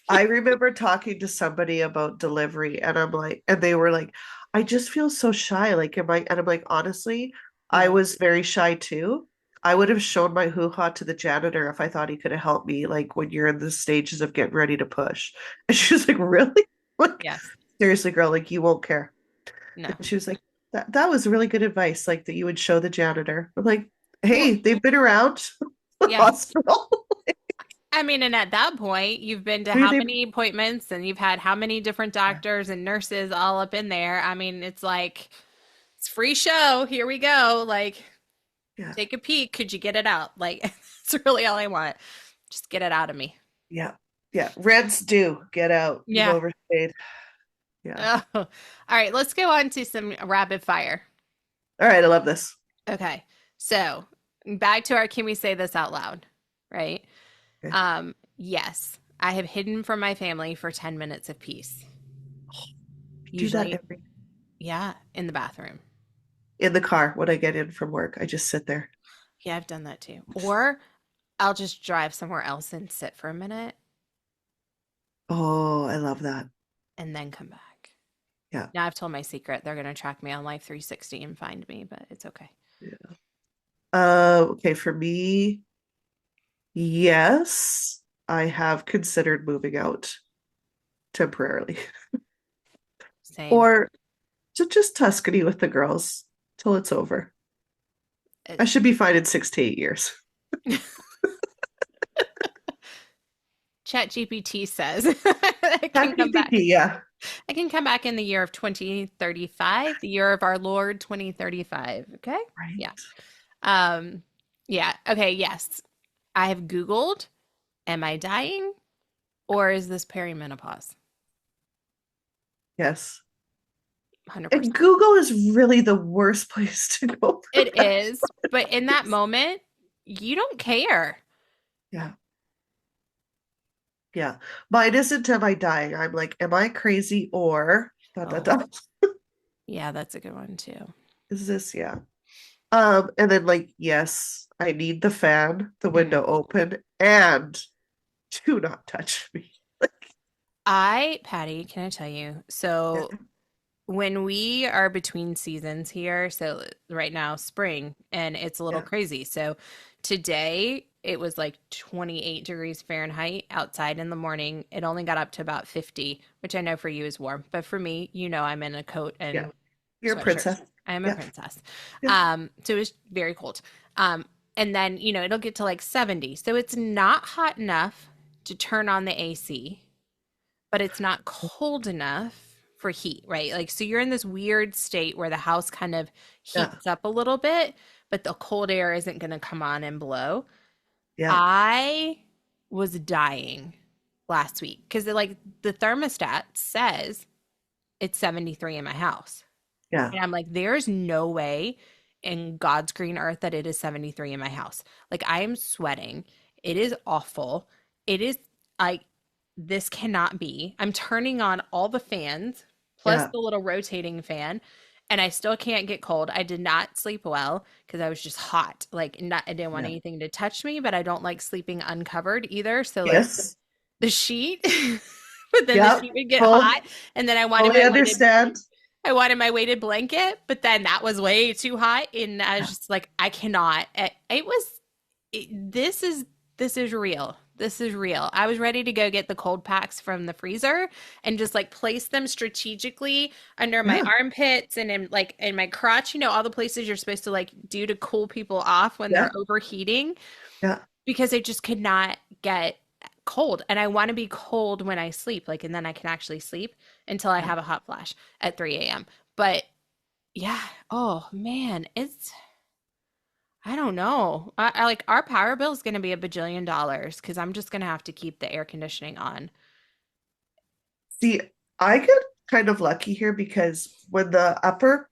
S1: I remember talking to somebody about delivery, and I'm like, and they were like, I just feel so shy. Like, am I? And I'm like, honestly, I
S2: Yeah.
S1: was very shy too. I would have shown my hoo-ha to the janitor if I thought he could have helped me, like when you're in the stages of getting ready to push. And she was like, really? Like,
S2: Yes.
S1: seriously, girl, like you won't care.
S2: No.
S1: And she was like, that was really good advice, like that you would show the janitor. I'm like,
S2: Well,
S1: hey, they've been around the
S2: yeah.
S1: hospital.
S2: I mean, and at that point, you've been to
S1: I mean,
S2: how
S1: they,
S2: many appointments and you've had how many different
S1: yeah,
S2: doctors and nurses all up in there. I mean, it's like, it's free show. Here we go. Like,
S1: yeah,
S2: take a peek. Could you get it out? Like, that's really all I want. Just get it out of me.
S1: yeah, yeah. Rents due. Get out. You've
S2: Yeah.
S1: overstayed. Yeah.
S2: Oh. All right. Let's go on to some rapid fire.
S1: All right. I love this.
S2: Okay. So back to our can we say this out loud? Right.
S1: Okay.
S2: Yes. I have hidden from my family for 10 minutes of peace.
S1: Do that
S2: Usually,
S1: every
S2: yeah, in the bathroom.
S1: in the car when I get in from work. I just sit there.
S2: Yeah, I've done that too. Or I'll just drive somewhere else and sit for a minute
S1: Oh, I love that.
S2: and then come back.
S1: Yeah.
S2: Now I've told my secret. They're going to track me on Life 360 and find me, but it's okay.
S1: Yeah. Okay, for me, yes, I have considered moving out temporarily.
S2: Same.
S1: Or to just Tuscany with the girls till it's over. I
S2: It,
S1: should be fine in 6 to 8 years.
S2: Chat GPT says I can come back.
S1: ChatGPT, yeah.
S2: I can come back in the year of 2035, the year of our Lord 2035. Okay?
S1: Right.
S2: Yeah. Um, yeah. Okay. Yes. I have Googled, am I dying or is this perimenopause?
S1: Yes.
S2: 100%.
S1: And Google is really the worst place to go for
S2: It
S1: that.
S2: is. But in that moment, you don't care.
S1: Yeah. Yeah. Mine isn't am I dying? I'm like, am I crazy or dot dot
S2: Oh,
S1: dot.
S2: yeah, that's a good one too.
S1: Is this yeah. And then like, yes, I need the fan, the
S2: Mhm.
S1: window open, and do not touch me. Like,
S2: Patty, can I tell you?
S1: yeah,
S2: So when we are between seasons here, so right now spring, and it's a little
S1: yeah,
S2: crazy. So today it was like 28 degrees Fahrenheit outside in the morning. It only got up to about 50, which I know for you is warm, but for me, I'm in a coat
S1: yeah.
S2: and
S1: You're a
S2: sweatshirt.
S1: princess.
S2: I am a
S1: Yeah,
S2: princess.
S1: yeah.
S2: So it was very cold. And then, it'll get to like 70. So it's not hot enough to turn on the AC, but it's not cold enough for heat, right? Like, so you're in this weird state where the house kind of
S1: Yeah.
S2: heats up a little bit, but the cold air isn't going to come on and blow.
S1: Yeah.
S2: I was dying last week because like the thermostat says it's 73 in my house.
S1: Yeah.
S2: And I'm like, there's no way in God's green earth that it is 73 in my house. Like I am sweating. It is awful. It is like, this cannot be. I'm turning on all the fans plus
S1: Yeah.
S2: the little rotating fan, and I still can't get cold. I did not sleep well because I was just hot. Like I didn't want
S1: Yeah.
S2: anything to touch me, but I don't like sleeping uncovered either. So like
S1: Yes.
S2: the sheet, but then the
S1: Yep.
S2: sheet would get
S1: Full,
S2: hot, and then
S1: fully understand.
S2: I wanted my weighted blanket, but then that was way too hot, and I was
S1: Yeah.
S2: just like, I cannot. This is real. This is real. I was ready to go get the cold packs from the freezer and just like place them strategically under my
S1: Yeah.
S2: armpits and in my crotch, all the places you're supposed to like do to cool people off when
S1: Yeah.
S2: they're overheating,
S1: Yeah.
S2: because I just could not get cold. And I want to be cold when I sleep, like, and then I can actually sleep until I
S1: Yeah.
S2: have a hot flash at 3 a.m. But yeah, oh man, I don't know. I like our power bill is going to be $1 bajillion because I'm just going to have to keep the air conditioning on.
S1: See, I get kind of lucky here because when the upper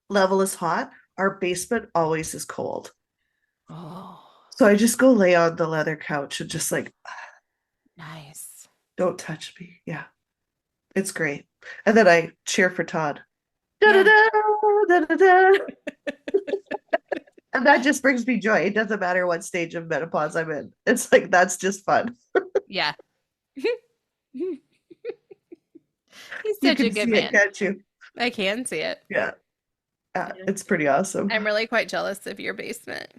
S1: level is hot, our basement always is cold.
S2: Oh,
S1: So I just go lay on the leather couch and just like,
S2: nice.
S1: don't touch me. Yeah. It's great. And then I cheer for Todd. Da da
S2: Yeah.
S1: da da da da. And that just brings me joy. It doesn't matter what stage of menopause I'm in. It's like that's just fun.
S2: Yeah. He's
S1: You
S2: such a
S1: can
S2: good
S1: see it,
S2: man.
S1: can't you?
S2: I can see it.
S1: Yeah.
S2: Yeah.
S1: It's pretty awesome.
S2: I'm really quite jealous of your basement.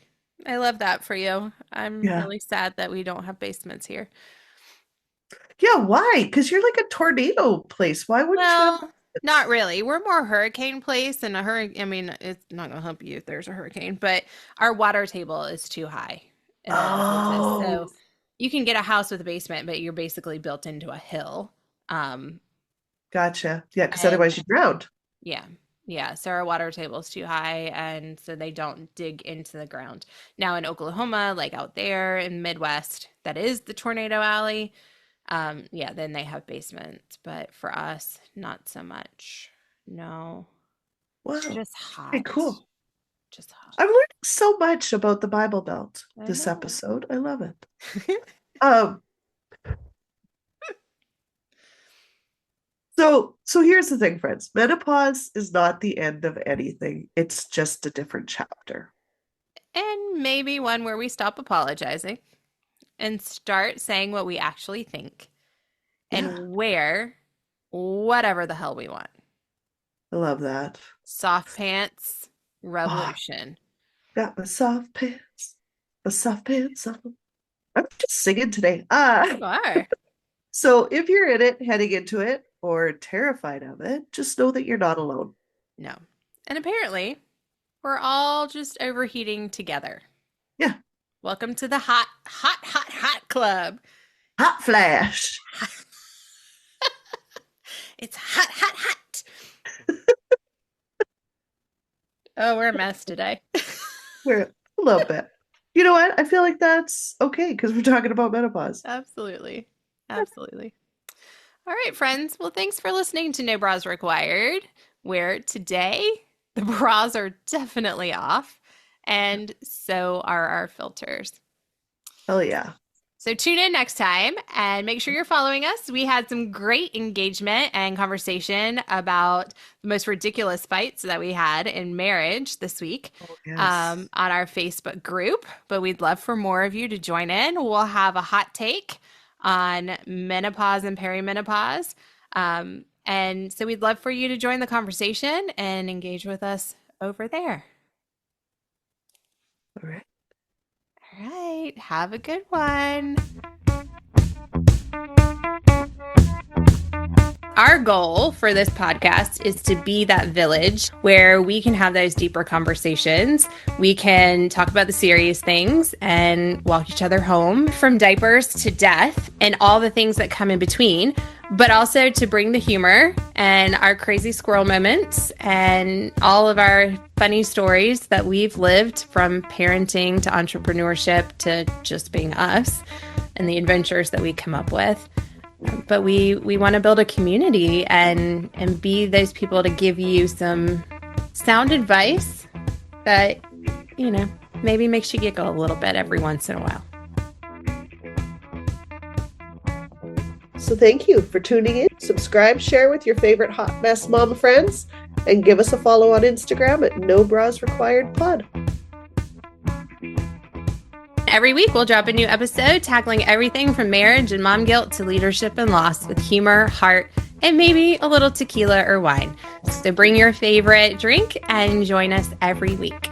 S2: I love that for you. I'm
S1: Yeah.
S2: really sad that we don't have basements here.
S1: Yeah, why? Because you're like a tornado place. Why wouldn't you have
S2: Well, not really. We're more hurricane place, and a hurricane, I mean, it's not going to help you if there's a hurricane, but our water table is too high in a lot of places.
S1: Oh,
S2: So you can get a house with a basement, but you're basically built into a hill. Um,
S1: gotcha. Yeah, because
S2: and
S1: otherwise you drowned.
S2: yeah, yeah. So our water table is too high, and so they don't dig into the ground. Now in Oklahoma, like out there in Midwest, that is the tornado alley. Yeah, then they have basements, but for us, not so much. No,
S1: Wow.
S2: just
S1: Okay,
S2: hot.
S1: cool.
S2: Just hot.
S1: I'm learning so much about the Bible Belt
S2: I
S1: this
S2: know.
S1: episode. I love it. Um, so here's the thing, friends. Menopause is not the end of anything. It's just a different chapter.
S2: And maybe one where we stop apologizing and start saying what we actually think
S1: Yeah,
S2: and wear whatever the hell we want.
S1: I love that.
S2: Soft pants
S1: Ah,
S2: revolution.
S1: got my soft pants on. I'm just singing today.
S2: You are.
S1: So if you're in it, heading into it, or terrified of it, just know that you're not alone.
S2: No. And apparently, we're all just overheating together.
S1: Yeah.
S2: Welcome to the hot, hot, hot, hot club.
S1: Hot flash.
S2: It's hot, hot, hot. Oh, we're a mess today.
S1: We're a little bit. You know what? I feel like that's okay because we're talking about menopause.
S2: Absolutely. Absolutely. All right, friends. Well, thanks for listening to No Bras Required, where today the bras are definitely off, and so are our filters.
S1: Hell yeah.
S2: So tune in next time and make sure you're following us. We had some great engagement and conversation about the most ridiculous fights that we had in marriage this week
S1: Oh, yes.
S2: on our Facebook group. But we'd love for more of you to join in. We'll have a hot take on menopause and perimenopause. And so we'd love for you to join the conversation and engage with us over there.
S1: All right.
S2: All right. Have a good one. Our goal for this podcast is to be that village where we can have those deeper conversations. We can talk about the serious things and walk each other home from diapers to death and all the things that come in between. but also to bring the humor and our crazy squirrel moments and all of our funny stories that we've lived from parenting to entrepreneurship to just being us and the adventures that we come up with. But we want to build a community and be those people to give you some sound advice that, you know, maybe makes you giggle a little bit every once in a while.
S1: So thank you for tuning in. Subscribe, share with your favorite hot mess mom friends, and give us a follow on Instagram at No Bras Required Pod.
S2: Every week, we'll drop a new episode tackling everything from marriage and mom guilt to leadership and loss with humor, heart, and maybe a little tequila or wine. So bring your favorite drink and join us every week.